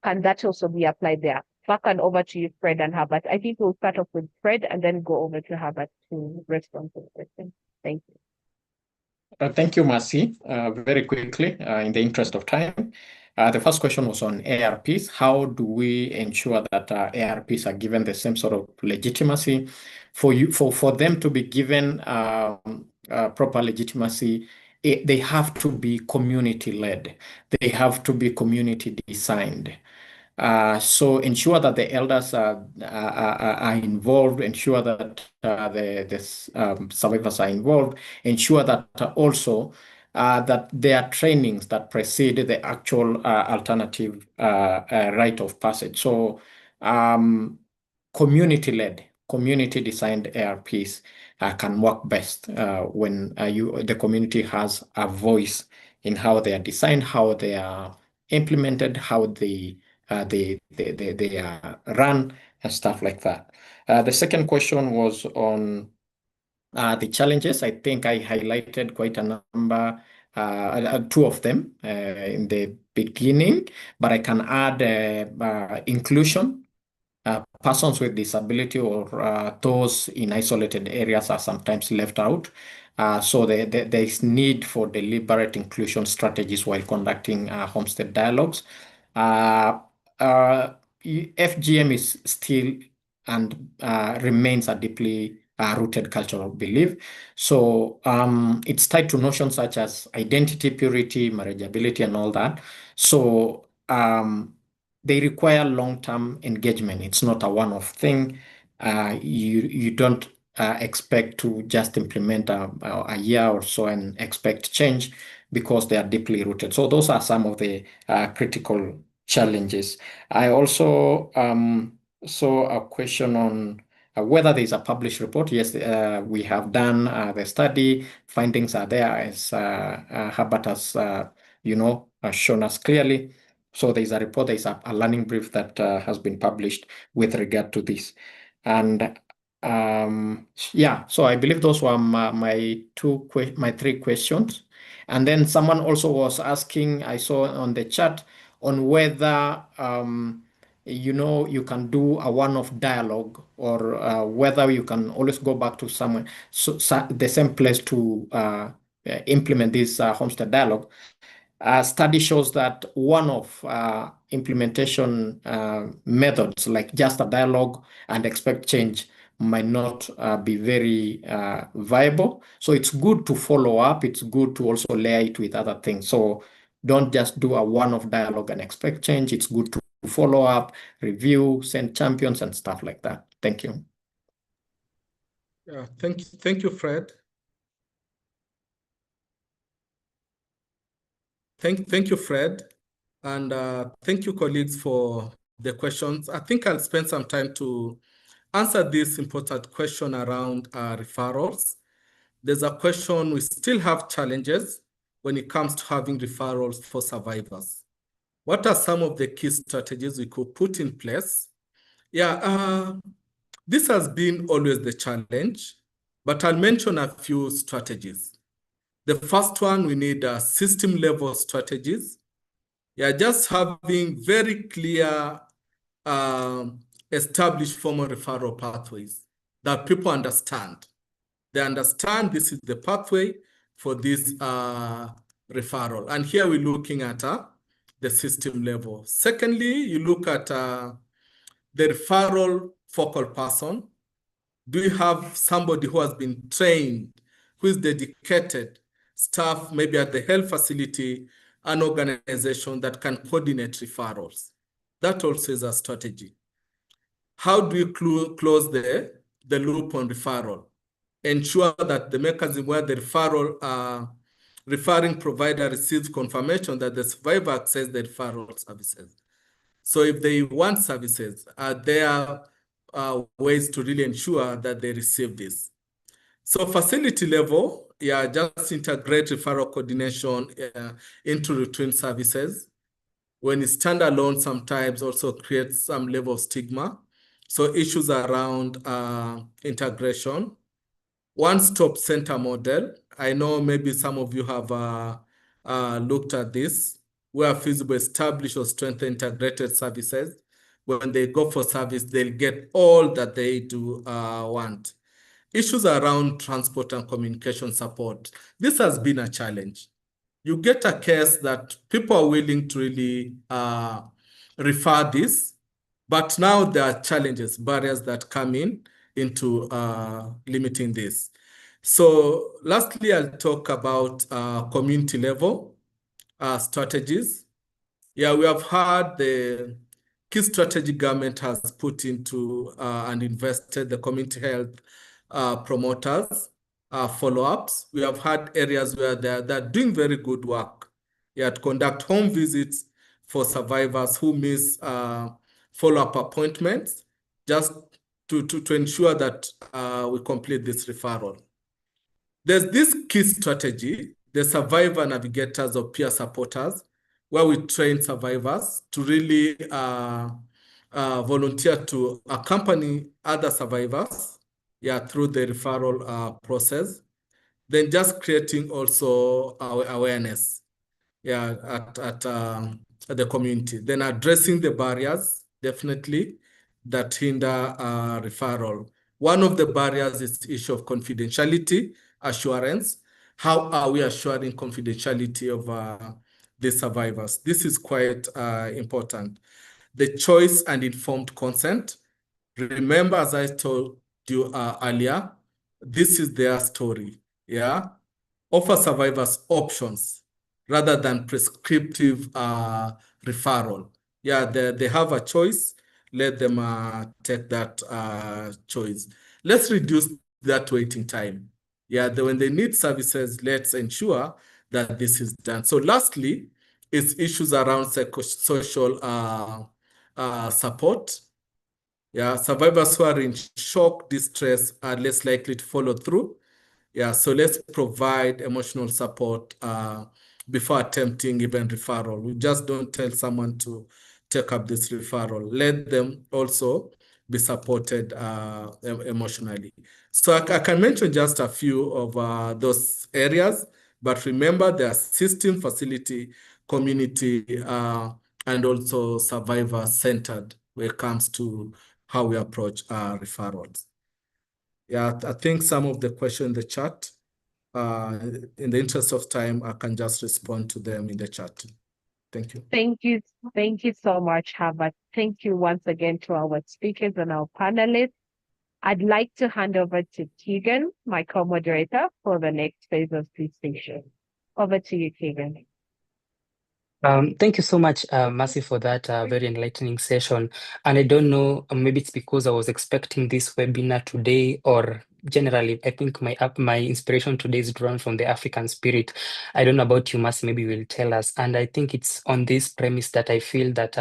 Can that also be applied there? Back and over to you, Fred and Herbert. I think we'll start off with Fred and then go over to Herbert to respond to the question. Thank you. Thank you, Mercy. Very quickly, in the interest of time, the first question was on ARPs. How do we ensure that ARPs are given the same sort of legitimacy? For them to be given proper legitimacy, they have to be community-led. They have to be community-designed. So ensure that the elders are involved, ensure that the survivors are involved, ensure that also that there are trainings that precede the actual alternative rite of passage. So community-led, community-designed ARPs can work best when the community has a voice in how they are designed, how they are implemented, how they run and stuff like that. The second question was on the challenges. I think I highlighted quite a number, 2 of them in the beginning, but I can add inclusion. Persons with disability or those in isolated areas are sometimes left out. So there is need for deliberate inclusion strategies while conducting homestead dialogues. FGM is still and remains a deeply rooted cultural belief. So it's tied to notions such as identity, purity, marriageability, and all that. So they require long-term engagement. It's not a one-off thing. You don't expect to just implement a year or so and expect change, because they are deeply rooted. So those are some of the critical challenges. I also saw a question on whether there's a published report. Yes, we have done the study. Findings are there, as Herbert has shown us clearly. So there's a report, there's a learning brief that has been published with regard to this. And yeah, so I believe those were my 3 questions. And then someone also was asking, I saw on the chat, on whether you can do a one-off dialogue, or whether you can always go back to somewhere, the same place to implement this Homestead Dialogue. Study shows that one-off implementation methods, like just a dialogue and expect change, might not be very viable. So it's good to follow up. It's good to also layer it with other things. So don't just do a one-off dialogue and expect change. It's good to follow up, review, send champions and stuff like that. Thank you. Yeah, thank you, Fred. Thank you, Fred. And thank you, colleagues, for the questions. I think I'll spend some time to answer this important question around referrals. There's a question, we still have challenges when it comes to having referrals for survivors. What are some of the key strategies we could put in place? Yeah, this has been always the challenge, but I'll mention a few strategies. The first one, we need system-level strategies. Yeah, just having very clear established formal referral pathways that people understand. They understand this is the pathway for this referral. And here we're looking at the system level. Secondly, you look at the referral focal person. Do you have somebody who has been trained, who is dedicated, staff maybe at the health facility, an organization that can coordinate referrals? That also is a strategy. How do you close the loop on referral? Ensure that the mechanism where the referring provider receives confirmation that the survivor accessed the referral services. So if they want services, there are ways to really ensure that they receive this. So facility level, yeah, just integrate referral coordination into routine services. When it's standalone, sometimes also creates some level of stigma. So issues around integration. One-stop center model. I know maybe some of you have looked at this, where feasible, establish or strengthen integrated services. When they go for service, they'll get all that they do want. Issues around transport and communication support. This has been a challenge. You get a case that people are willing to really refer this, but now there are challenges, barriers that come into limiting this. So lastly, I'll talk about community level strategies. Yeah, we have had the key strategy government has put into and invested the community health promoters, follow-ups. We have had areas where they're doing very good work. Yeah, to conduct home visits for survivors who miss follow-up appointments, just to ensure that we complete this referral. There's this key strategy, the survivor navigators or peer supporters, where we train survivors to really volunteer to accompany other survivors, yeah, through the referral process. Then just creating also awareness, yeah, at the community. Then addressing the barriers, definitely, that hinder referral. One of the barriers is the issue of confidentiality assurance. How are we assuring confidentiality of the survivors? This is quite important. The choice and informed consent. Remember, as I told you earlier, this is their story, yeah? Offer survivors options rather than prescriptive referral. Yeah, they have a choice. Let them take that choice. Let's reduce that waiting time. Yeah, when they need services, let's ensure that this is done. So lastly, is issues around psychosocial support. Yeah, survivors who are in shock, distress are less likely to follow through. Yeah, so let's provide emotional support before attempting even referral. We just don't tell someone to take up this referral. Let them also be supported emotionally. So I can mention just a few of those areas, but remember there are system, facility, community, and also survivor-centered when it comes to how we approach referrals. Yeah, I think some of the questions in the chat, in the interest of time, I can just respond to them in the chat. Thank you. Thank you. Thank you so much, Herbert. Thank you once again to our speakers and our panelists. I'd like to hand over to Keegan, my co-moderator, for the next phase of this session. Over to you, Keegan. Thank you so much, Mercy, for that very enlightening session. And I don't know, maybe it's because I was expecting this webinar today, or generally, I think my inspiration today is drawn from the African spirit. I don't know about you, Mercy, maybe you will tell us. And I think it's on this premise that I feel that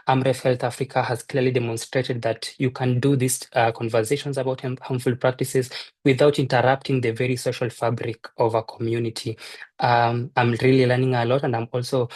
AMREF Health Africa has clearly demonstrated that you can do these conversations about harmful practices without interrupting the very social fabric of a community. I'm really learning a lot, and I'm also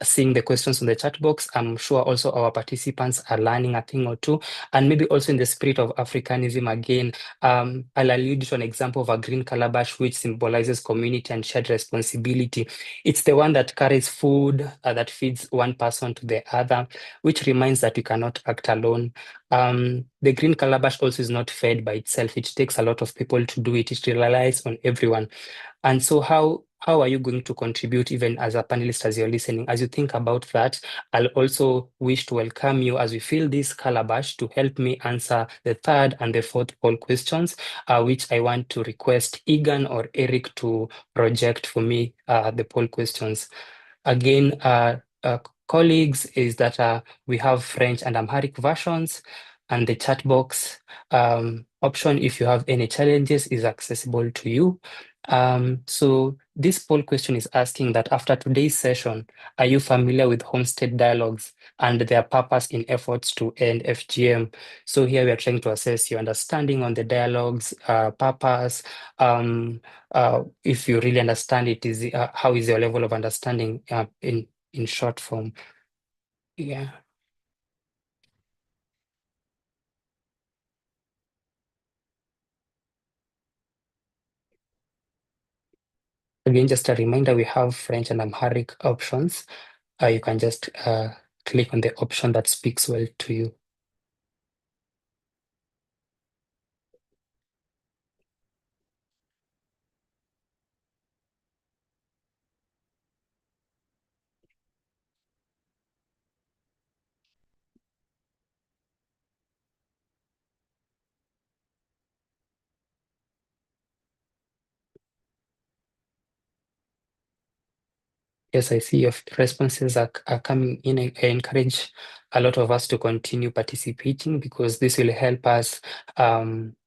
seeing the questions on the chat box. I'm sure also our participants are learning a thing or two, and maybe also in the spirit of Africanism again, I'll allude to an example of a green calabash which symbolizes community and shared responsibility. It's the one that carries food that feeds one person to the other, which reminds that we cannot act alone. The green calabash also is not fed by itself. It takes a lot of people to do it. It relies on everyone. And so how are you going to contribute, even as a panelist, as you're listening? As you think about that, I'll also wish to welcome you as we fill this calabash to help me answer the third and the fourth poll questions, which I want to request Egan or Eric to project for me the poll questions. Again, colleagues, is that we have French and Amharic versions, and the chat box option, if you have any challenges, is accessible to you. So this poll question is asking that after today's session, are you familiar with Homestead Dialogues and their purpose in efforts to end FGM? So here we are trying to assess your understanding on the dialogues, purpose. If you really understand it, how is your level of understanding in short form? Yeah. Again, just a reminder, we have French and Amharic options. You can just click on the option that speaks well to you. Yes, I see your responses are coming in. I encourage a lot of us to continue participating, because this will help us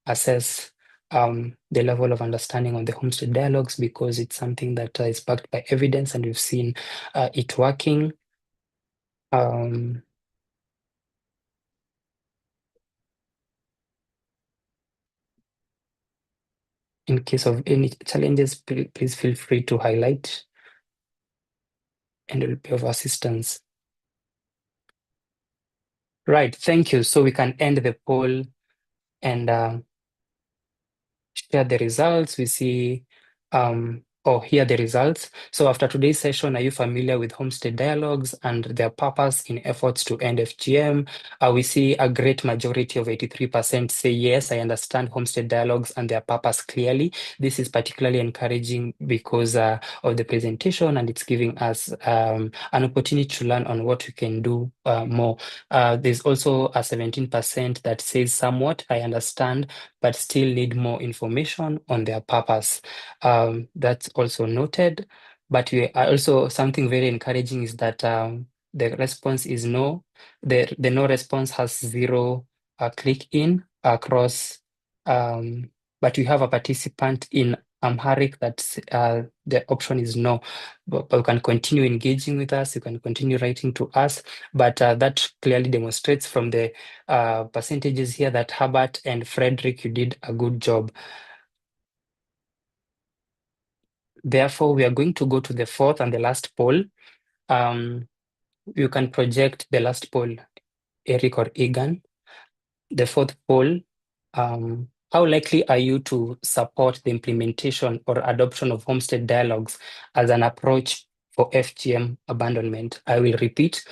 assess the level of understanding on the Homestead Dialogues, because it's something that is backed by evidence and we've seen it working. In case of any challenges, please feel free to highlight, and it will be of assistance. Right, thank you. So we can end the poll and share the results. We see or hear the results. So after today's session, are you familiar with Homestead Dialogues and their purpose in efforts to end FGM? We see a great majority of 83% say, yes, I understand Homestead Dialogues and their purpose clearly. This is particularly encouraging because of the presentation, and it's giving us an opportunity to learn on what we can do more. There's also a 17% that says somewhat, I understand, but still need more information on their purpose. That's also noted, but we are also, something very encouraging is that the response is no. The no response has 0 click in across, but we have a participant in Amharic that the option is no. But you can continue engaging with us, you can continue writing to us, but that clearly demonstrates from the percentages here that Herbert and Frederick, you did a good job. Therefore, we are going to go to the fourth and the last poll. You can project the last poll, Eric or Egan. The fourth poll, how likely are you to support the implementation or adoption of Homestead Dialogues as an approach for FGM abandonment. I will repeat.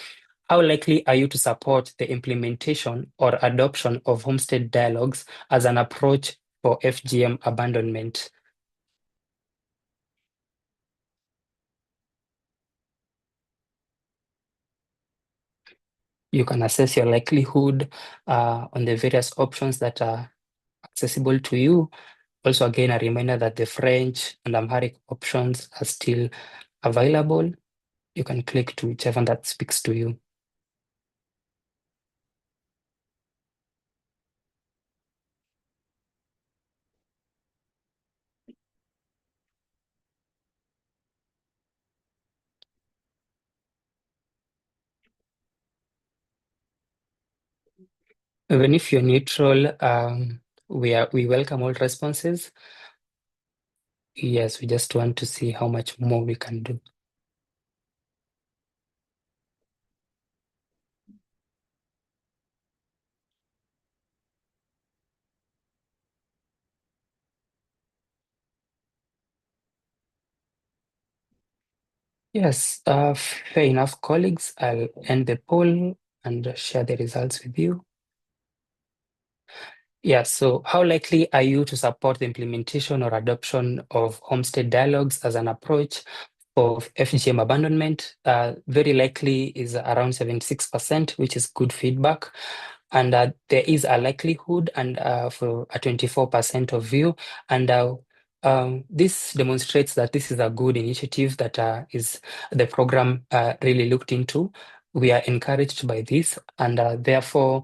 How likely are you to support the implementation or adoption of Homestead Dialogues as an approach for FGM abandonment? You can assess your likelihood on the various options that are accessible to you. Also, again, a reminder that the French and Amharic options are still available. You can click to whichever that speaks to you. Even if you're neutral, we welcome all responses. Yes, we just want to see how much more we can do. Yes, fair enough, colleagues. I'll end the poll and share the results with you. Yeah, so how likely are you to support the implementation or adoption of Homestead Dialogues as an approach of FGM abandonment? Very likely is around 76%, which is good feedback. And there is a likelihood and for a 24% of you. And this demonstrates that this is a good initiative that is the program really looked into. We are encouraged by this, and therefore,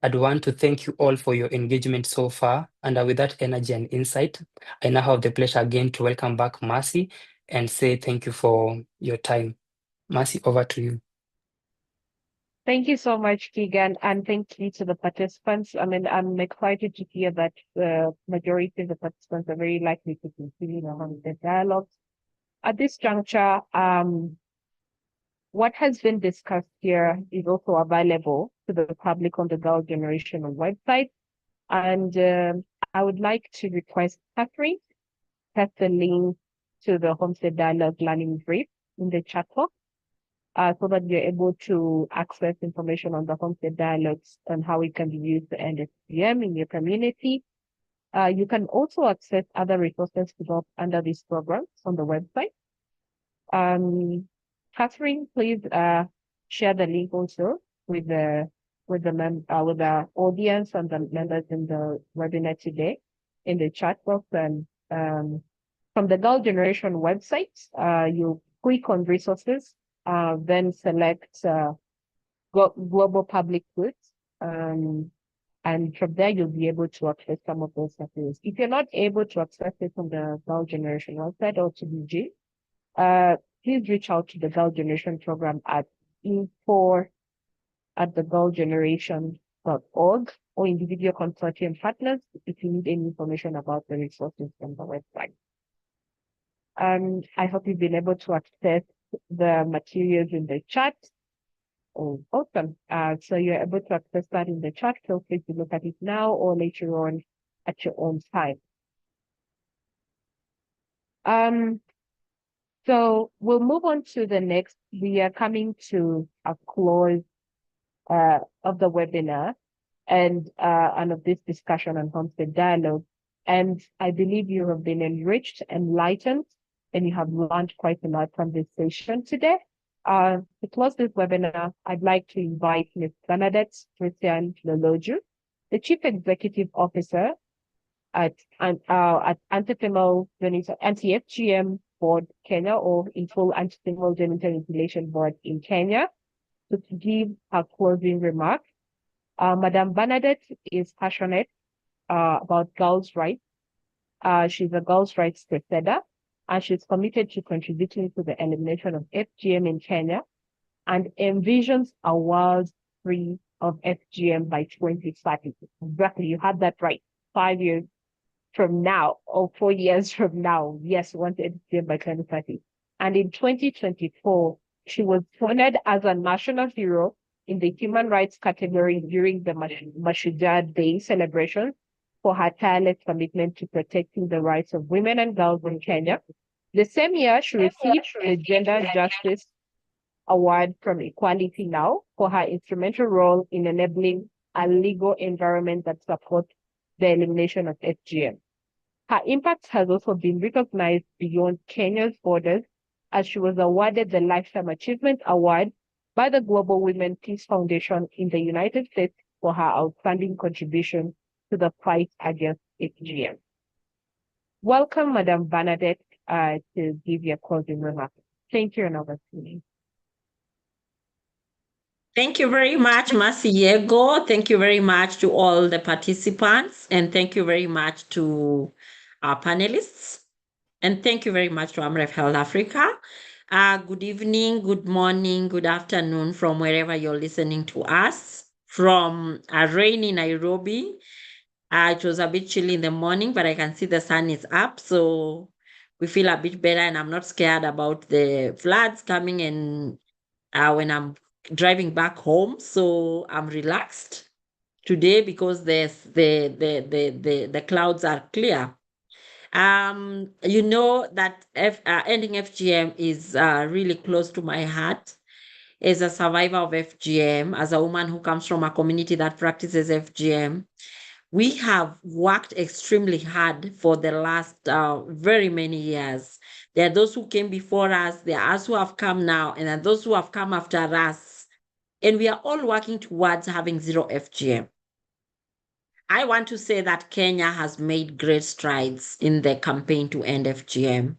I'd want to thank you all for your engagement so far. And with that energy and insight, I now have the pleasure again to welcome back Mercy and say thank you for your time. Mercy, over to you. Thank you so much, Keegan, and thank you to the participants. I mean, I'm excited to hear that the majority of the participants are very likely to continue on the dialogues. At this juncture, what has been discussed here is also available to the public on the Girl Generation website. And I would like to request Catherine to test the link to the Homestead Dialogue Learning Brief in the chat box so that you're able to access information on the Homestead Dialogues and how it can be used to end FGM in your community. You can also access other resources developed under this program on the website. Catherine, please share the link also with the audience and the members in the webinar today in the chat box. And from the Girl Generation website, you click on resources, then select global public goods. And from there, you'll be able to access some of those materials. If you're not able to access it from the Girl Generation website or TBG, please reach out to the Girl Generation program at info@thegirlgeneration.org or individual consortium partners if you need any information about the resources from the website. And I hope you've been able to access the materials in the chat. Oh, awesome. So you're able to access that in the chat. Feel free to look at it now or later on at your own time. So we'll move on to the next. We are coming to a close of the webinar and of this discussion on Homestead Dialogue. And I believe you have been enriched, enlightened, and you have learned quite a lot from this session today. To close this webinar, I'd like to invite Ms. Bernadette Christian Loloju, the Chief Executive Officer at Anti-FGM Board Kenya, or in full Anti-Female Genital Mutilation Board in Kenya, to give her closing remarks. Madam Bernadette is passionate about girls' rights. She's a girls' rights crusader, and she's committed to contributing to the elimination of FGM in Kenya and envisions a world free of FGM by 2030. Exactly, you had that right. 5 years from now, or 4 years from now. Yes, we want FGM by 2030. And in 2024, she was honored as a national hero in the human rights category during the Mashujaa Day celebration for her tireless commitment to protecting the rights of women and girls in Kenya The same year, she received the Gender Justice Award from Equality Now for her instrumental role in enabling a legal environment that supports the elimination of FGM. Her impact has also been recognized beyond Kenya's borders, as she was awarded the Lifetime Achievement Award by the Global Women Peace Foundation in the United States for her outstanding contribution to the fight against FGM. Welcome, Madam Bernadette, to give your closing remarks. Thank you, and over to you. Thank you very much, Masiego. Thank you very much to all the participants, and thank you very much to our panelists. And thank you very much to AMREF Health Africa. Good evening, good morning, good afternoon from wherever you're listening to us. From a rainy Nairobi, it was a bit chilly in the morning, but I can see the sun is up, so we feel a bit better, and I'm not scared about the floods coming in when I'm driving back home. So I'm relaxed today because the clouds are clear. You know that ending FGM is really close to my heart. As a survivor of FGM, as a woman who comes from a community that practices FGM, we have worked extremely hard for the last very many years. There are those who came before us, there are us who have come now, and there are those who have come after us. And we are all working towards having zero FGM. I want to say that Kenya has made great strides in the campaign to end FGM.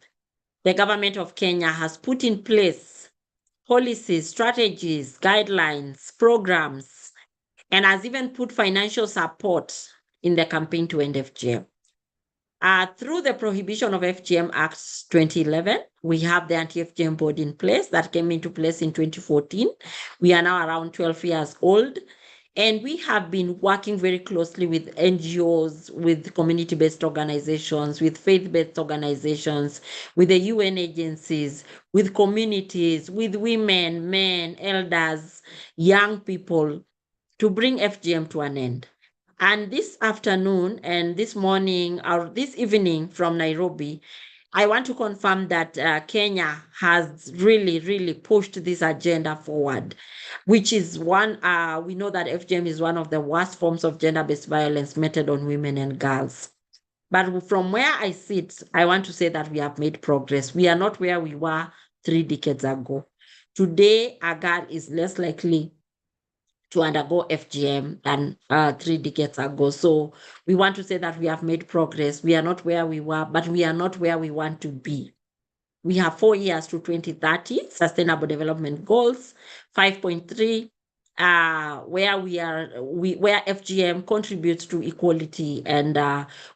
The government of Kenya has put in place policies, strategies, guidelines, programs, and has even put financial support in the campaign to end FGM. Through the Prohibition of FGM Act 2011, we have the Anti-FGM Board in place that came into place in 2014. We are now around 12 years old, and we have been working very closely with NGOs, with community-based organizations, with faith-based organizations, with the UN agencies, with communities, with women, men, elders, young people, to bring FGM to an end. And this afternoon and this morning or this evening from Nairobi, I want to confirm that Kenya has really pushed this agenda forward, which is one, we know that FGM is one of the worst forms of gender-based violence meted on women and girls. But from where I sit, I want to say that we have made progress. We are not where we were 3 decades ago. Today, a girl is less likely to undergo FGM than 3 decades ago. So we want to say that we have made progress. We are not where we were, but we are not where we want to be. We have 4 years to 2030 Sustainable Development Goals, 5.3, where FGM contributes to equality and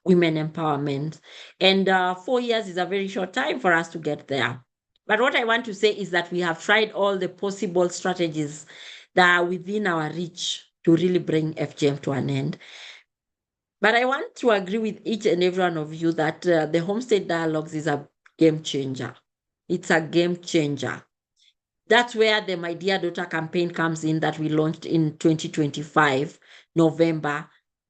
women empowerment. And 4 years is a very short time for us to get there. But what I want to say is that we have tried all the possible strategies that are within our reach to really bring FGM to an end. But I want to agree with each and every one of you that the Homestead Dialogues is a game changer. It's a game changer. That's where the My Dear Daughter campaign comes in, that we launched in 2025, November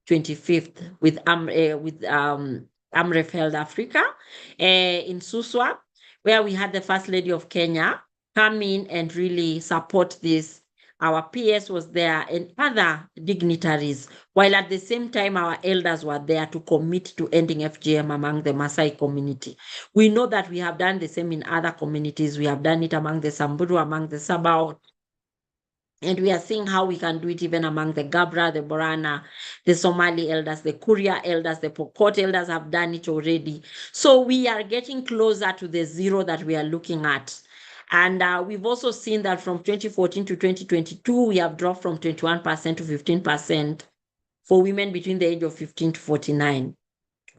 25th, with AMREF Health Africa in Suswa, where we had the First Lady of Kenya come in and really support this. Our PS was there and other dignitaries, while at the same time our elders were there to commit to ending FGM among the Maasai community. We know that we have done the same in other communities. We have done it among the Samburu, among the Sabao, and we are seeing how we can do it even among the Gabra, the Borana, the Somali elders, the Kuria elders, the Pokot elders have done it already. So we are getting closer to the zero that we are looking at. And we've also seen that from 2014 to 2022, we have dropped from 21% to 15% for women between the age of 15 to 49.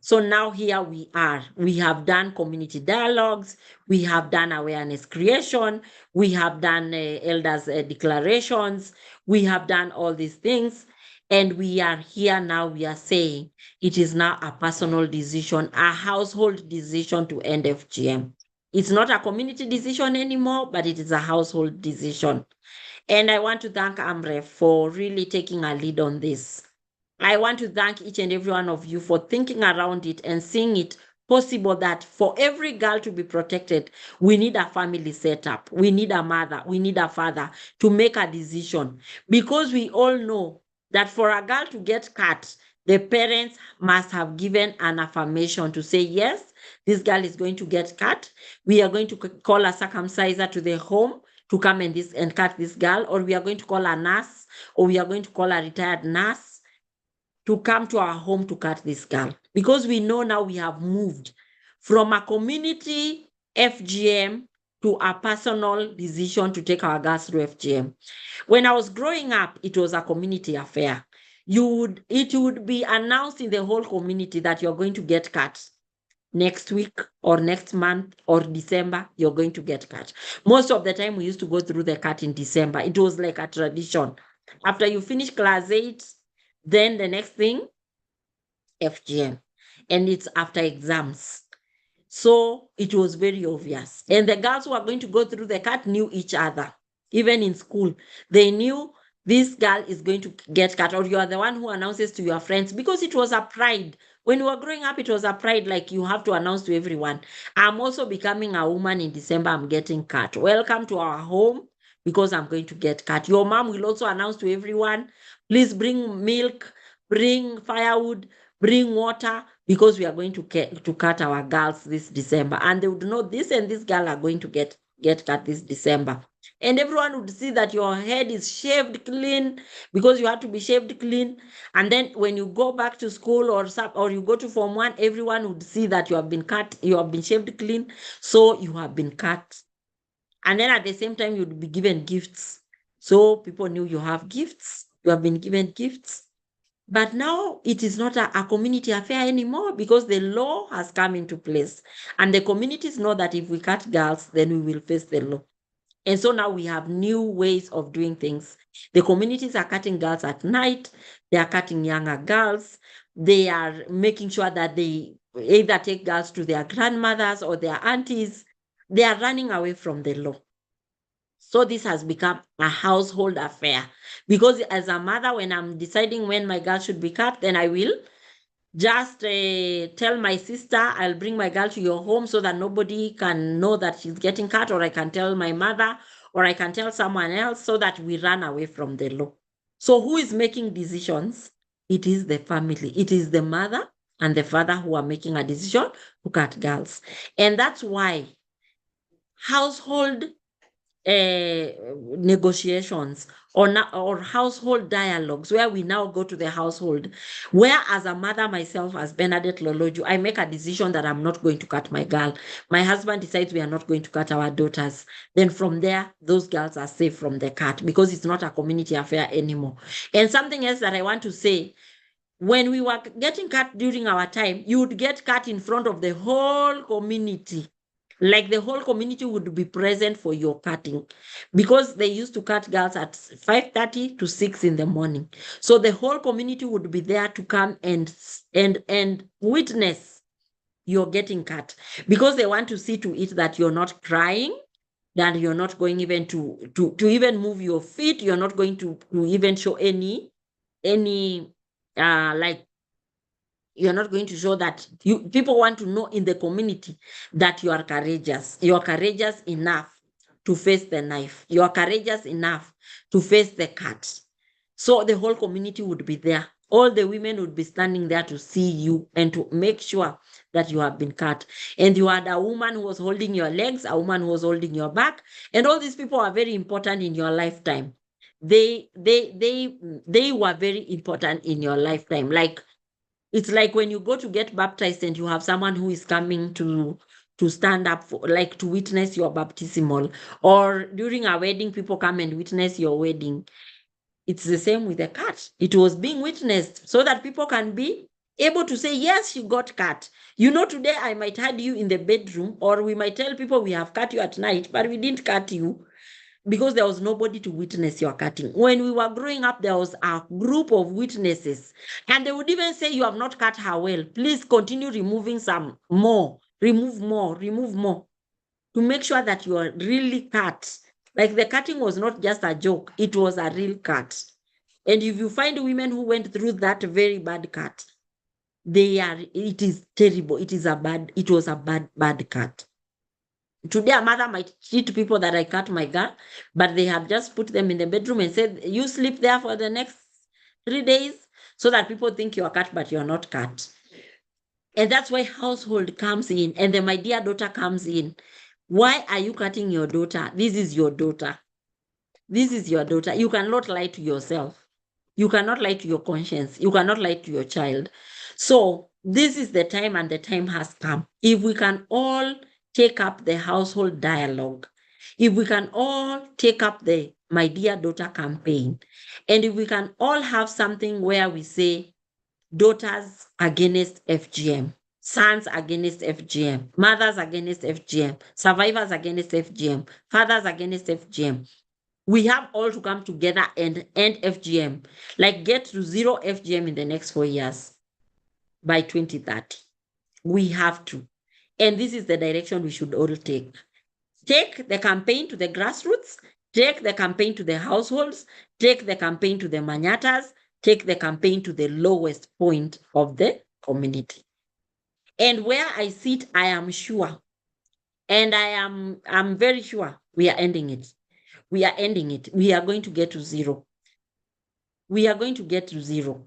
So now here we are. We have done community dialogues. We have done awareness creation. We have done elders declarations. We have done all these things. And we are here now. We are saying it is now a personal decision, a household decision to end FGM. It's not a community decision anymore, but it is a household decision. And I want to thank AMREF for really taking a lead on this. I want to thank each and every one of you for thinking around it and seeing it possible that for every girl to be protected, we need a family setup. We need a mother, we need a father to make a decision. Because we all know that for a girl to get cut, the parents must have given an affirmation to say, yes, this girl is going to get cut. We are going to call a circumciser to the home to come and cut this girl, or we are going to call a nurse, or we are going to call a retired nurse to come to our home to cut this girl. Because we know now we have moved from a community FGM to a personal decision to take our girls through FGM. When I was growing up, it was a community affair. It would be announced in the whole community that you're going to get cut. Next week or next month or December, you're going to get cut. Most of the time, we used to go through the cut in December. It was like a tradition. After you finish class 8, then the next thing, FGM. And it's after exams. So it was very obvious. And the girls who are going to go through the cut knew each other. Even in school, they knew this girl is going to get cut, or you are the one who announces to your friends, because it was a pride. When we were growing up, it was a pride, like you have to announce to everyone. I'm also becoming a woman in December, I'm getting cut. Welcome to our home because I'm going to get cut. Your mom will also announce to everyone, please bring milk, bring firewood, bring water, because we are going to cut our girls this December. And they would know this and this girl are going to get cut this December. And everyone would see that your head is shaved clean, because you have to be shaved clean. And then when you go back to school or you go to Form 1, everyone would see that you have been cut, you have been shaved clean, so you have been cut. And then at the same time, you'd be given gifts. So people knew you have gifts, you have been given gifts. But now it is not a community affair anymore, because the law has come into place. And the communities know that if we cut girls, then we will face the law. And so now we have new ways of doing things. The communities are cutting girls at night. They are cutting younger girls. They are making sure that they either take girls to their grandmothers or their aunties. They are running away from the law. So this has become a household affair, because as a mother, when I'm deciding when my girl should be cut, then I will just tell my sister, I'll bring my girl to your home so that nobody can know that she's getting cut, or I can tell my mother, or I can tell someone else, so that we run away from the law. So who is making decisions? It is the family. It is the mother and the father who are making a decision to cut girls. And that's why household negotiations or household dialogues, where we now go to the household, where as a mother myself, as Bernadette Loloju, I make a decision that I'm not going to cut my girl. My husband decides we are not going to cut our daughters. Then from there, those girls are safe from the cut, because it's not a community affair anymore. And something else that I want to say, when we were getting cut during our time, you would get cut in front of the whole community. Like the whole community would be present for your cutting, because they used to cut girls at 5:30 to 6 in the morning. So the whole community would be there to come and witness you're getting cut, because they want to see to it that you're not crying, that you're not going even to even move your feet, you're not going to even show any like, you're not going to show that people want to know in the community that you are courageous. You are courageous enough to face the knife. You are courageous enough to face the cut. So the whole community would be there. All the women would be standing there to see you and to make sure that you have been cut. And you had a woman who was holding your legs, a woman who was holding your back. And all these people are very important in your lifetime. They were very important in your lifetime. Like, it's like when you go to get baptized and you have someone who is coming to stand up for, like, to witness your baptismal, or during a wedding, people come and witness your wedding. It's the same with the cut. It was being witnessed so that people can be able to say, yes, you got cut. You know, today I might hide you in the bedroom, or we might tell people we have cut you at night, but we didn't cut you, because there was nobody to witness your cutting. When we were growing up, there was a group of witnesses, and they would even say, you have not cut her well. Please continue removing some more, remove more, to make sure that you are really cut. Like, the cutting was not just a joke, it was a real cut. And if you find women who went through that very bad cut, it is terrible. It was a bad cut. Today, a mother might cheat people that I cut my girl, but they have just put them in the bedroom and said, you sleep there for the next 3 days so that people think you are cut, but you're not cut. And that's why household comes in and then my dear daughter comes in. Why are you cutting your daughter? This is your daughter. This is your daughter. You cannot lie to yourself. You cannot lie to your conscience. You cannot lie to your child. So this is the time, and the time has come. If we can all take up the household dialogue, if we can all take up the My Dear Daughter campaign, and if we can all have something where we say daughters against FGM, sons against FGM, mothers against FGM, survivors against FGM, fathers against FGM, we have all to come together and end FGM, like get to 0 FGM in the next 4 years by 2030. We have to. And this is the direction we should all take. Take the campaign to the grassroots, take the campaign to the households, take the campaign to the manyatas, take the campaign to the lowest point of the community. And where I sit, I am sure, and I'm very sure we are ending it. We are ending it. We are going to get to 0. We are going to get to 0.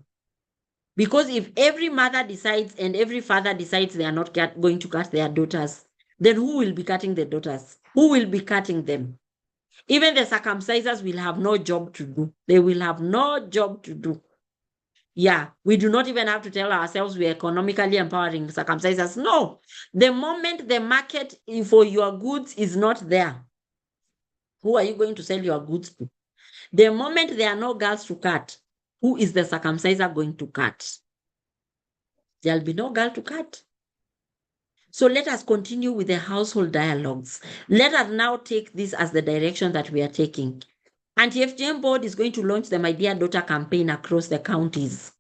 Because if every mother decides and every father decides they are not going to cut their daughters, then who will be cutting the daughters? Who will be cutting them? Even the circumcisers will have no job to do. They will have no job to do. Yeah, we do not even have to tell ourselves we are economically empowering circumcisers. No, the moment the market for your goods is not there, who are you going to sell your goods to? The moment there are no girls to cut, who is the circumciser going to cut? There'll be no girl to cut. So let us continue with the household dialogues. Let us now take this as the direction that we are taking. Anti-FGM board is going to launch the My Dear Daughter campaign across the counties.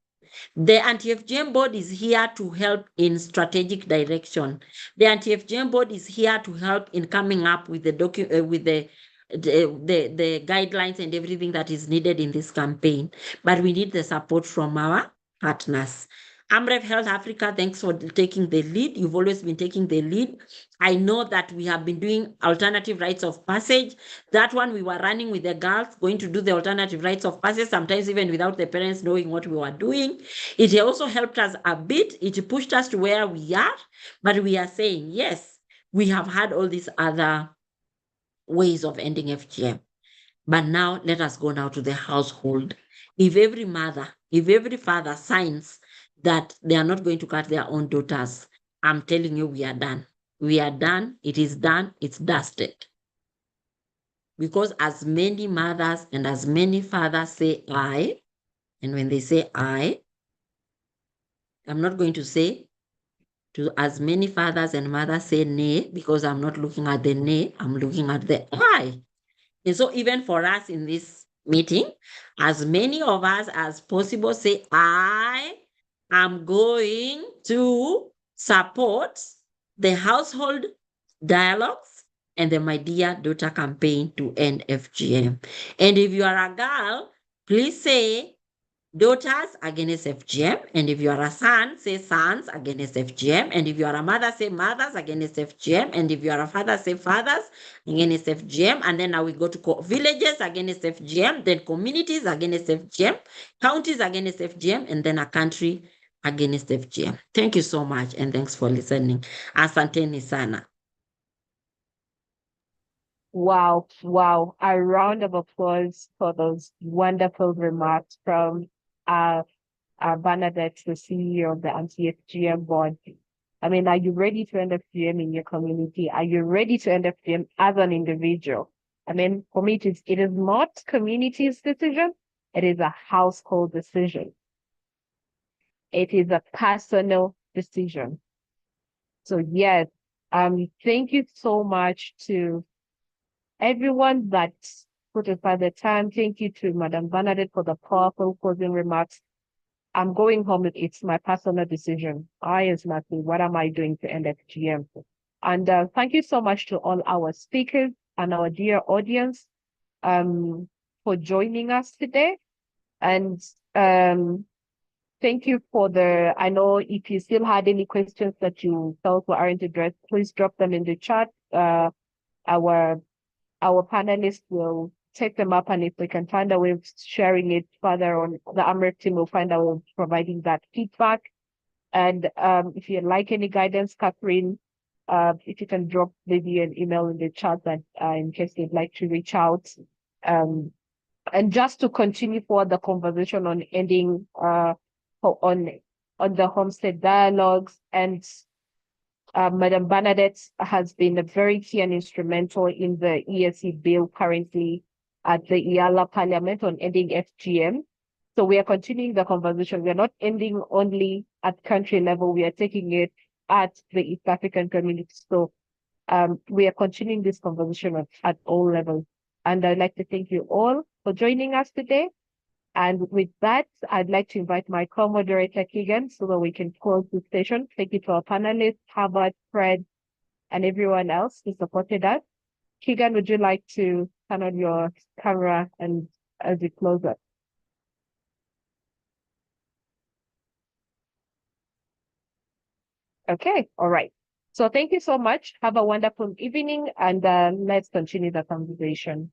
The Anti-FGM board is here to help in strategic direction. The Anti-FGM board is here to help in coming up with the guidelines and everything that is needed in this campaign. But we need the support from our partners. AMREF Health Africa, thanks for taking the lead. You've always been taking the lead. I know that we have been doing alternative rites of passage. That one we were running with the girls, going to do the alternative rites of passage, sometimes even without the parents knowing what we were doing. It also helped us a bit. It pushed us to where we are. But we are saying, yes, we have had all these other ways of ending FGM. But now let us go now to the household. If every mother, if every father signs that they are not going to cut their own daughters, I'm telling you, we are done. We are done. It is done. It's dusted. Because as many mothers and as many fathers say I, and when they say I, I'm not going to say to as many fathers and mothers say nay, because I'm not looking at the nay, I'm looking at the I. And so even for us in this meeting, as many of us as possible say, I am going to support the household dialogues and the My Dear Daughter campaign to end FGM. And if you are a girl, please say daughters against FGM. And if you are a son, say sons against FGM. And if you are a mother, say mothers against FGM. And if you are a father, say fathers against FGM. And then now we go to villages against FGM, then communities against FGM, counties against FGM, and then a country against FGM. Thank you so much, and thanks for listening. Asanteni sana. Wow, wow. A round of applause for those wonderful remarks from Bernadette, the CEO of the Anti-FGM board. I mean, are you ready to end FGM in your community? Are you ready to end FGM as an individual? I mean, for me, it is not community's decision. It is a household decision. It is a personal decision. So yes, thank you so much to everyone that put aside the time. Thank you to Madam Bernadette for the powerful closing remarks. I'm going home. It's my personal decision. I as nothing. What am I doing to end FGM? And thank you so much to all our speakers and our dear audience for joining us today. And thank you I know if you still had any questions that you felt aren't addressed, please drop them in the chat. Our panelists will take them up, and if we can find a way of sharing it further on, the AMREF team will find a way of providing that feedback. And if you'd like any guidance, Catherine, if you can drop maybe an email in the chat that in case they'd like to reach out. And just to continue forward the conversation on ending on the Homestead Dialogues, and Madam Bernadette has been very key and instrumental in the ESC bill currently at the IALA Parliament on ending FGM. So we are continuing the conversation. We are not ending only at country level, we are taking it at the East African community. So we are continuing this conversation at all levels. And I'd like to thank you all for joining us today. And with that, I'd like to invite my co-moderator, Keegan, so that we can close the session. Thank you to our panelists, Harvard, Fred, and everyone else who supported us. Keegan, would you like to turn on your camera and as we close up? Okay, all right. So thank you so much. Have a wonderful evening, and let's continue the conversation.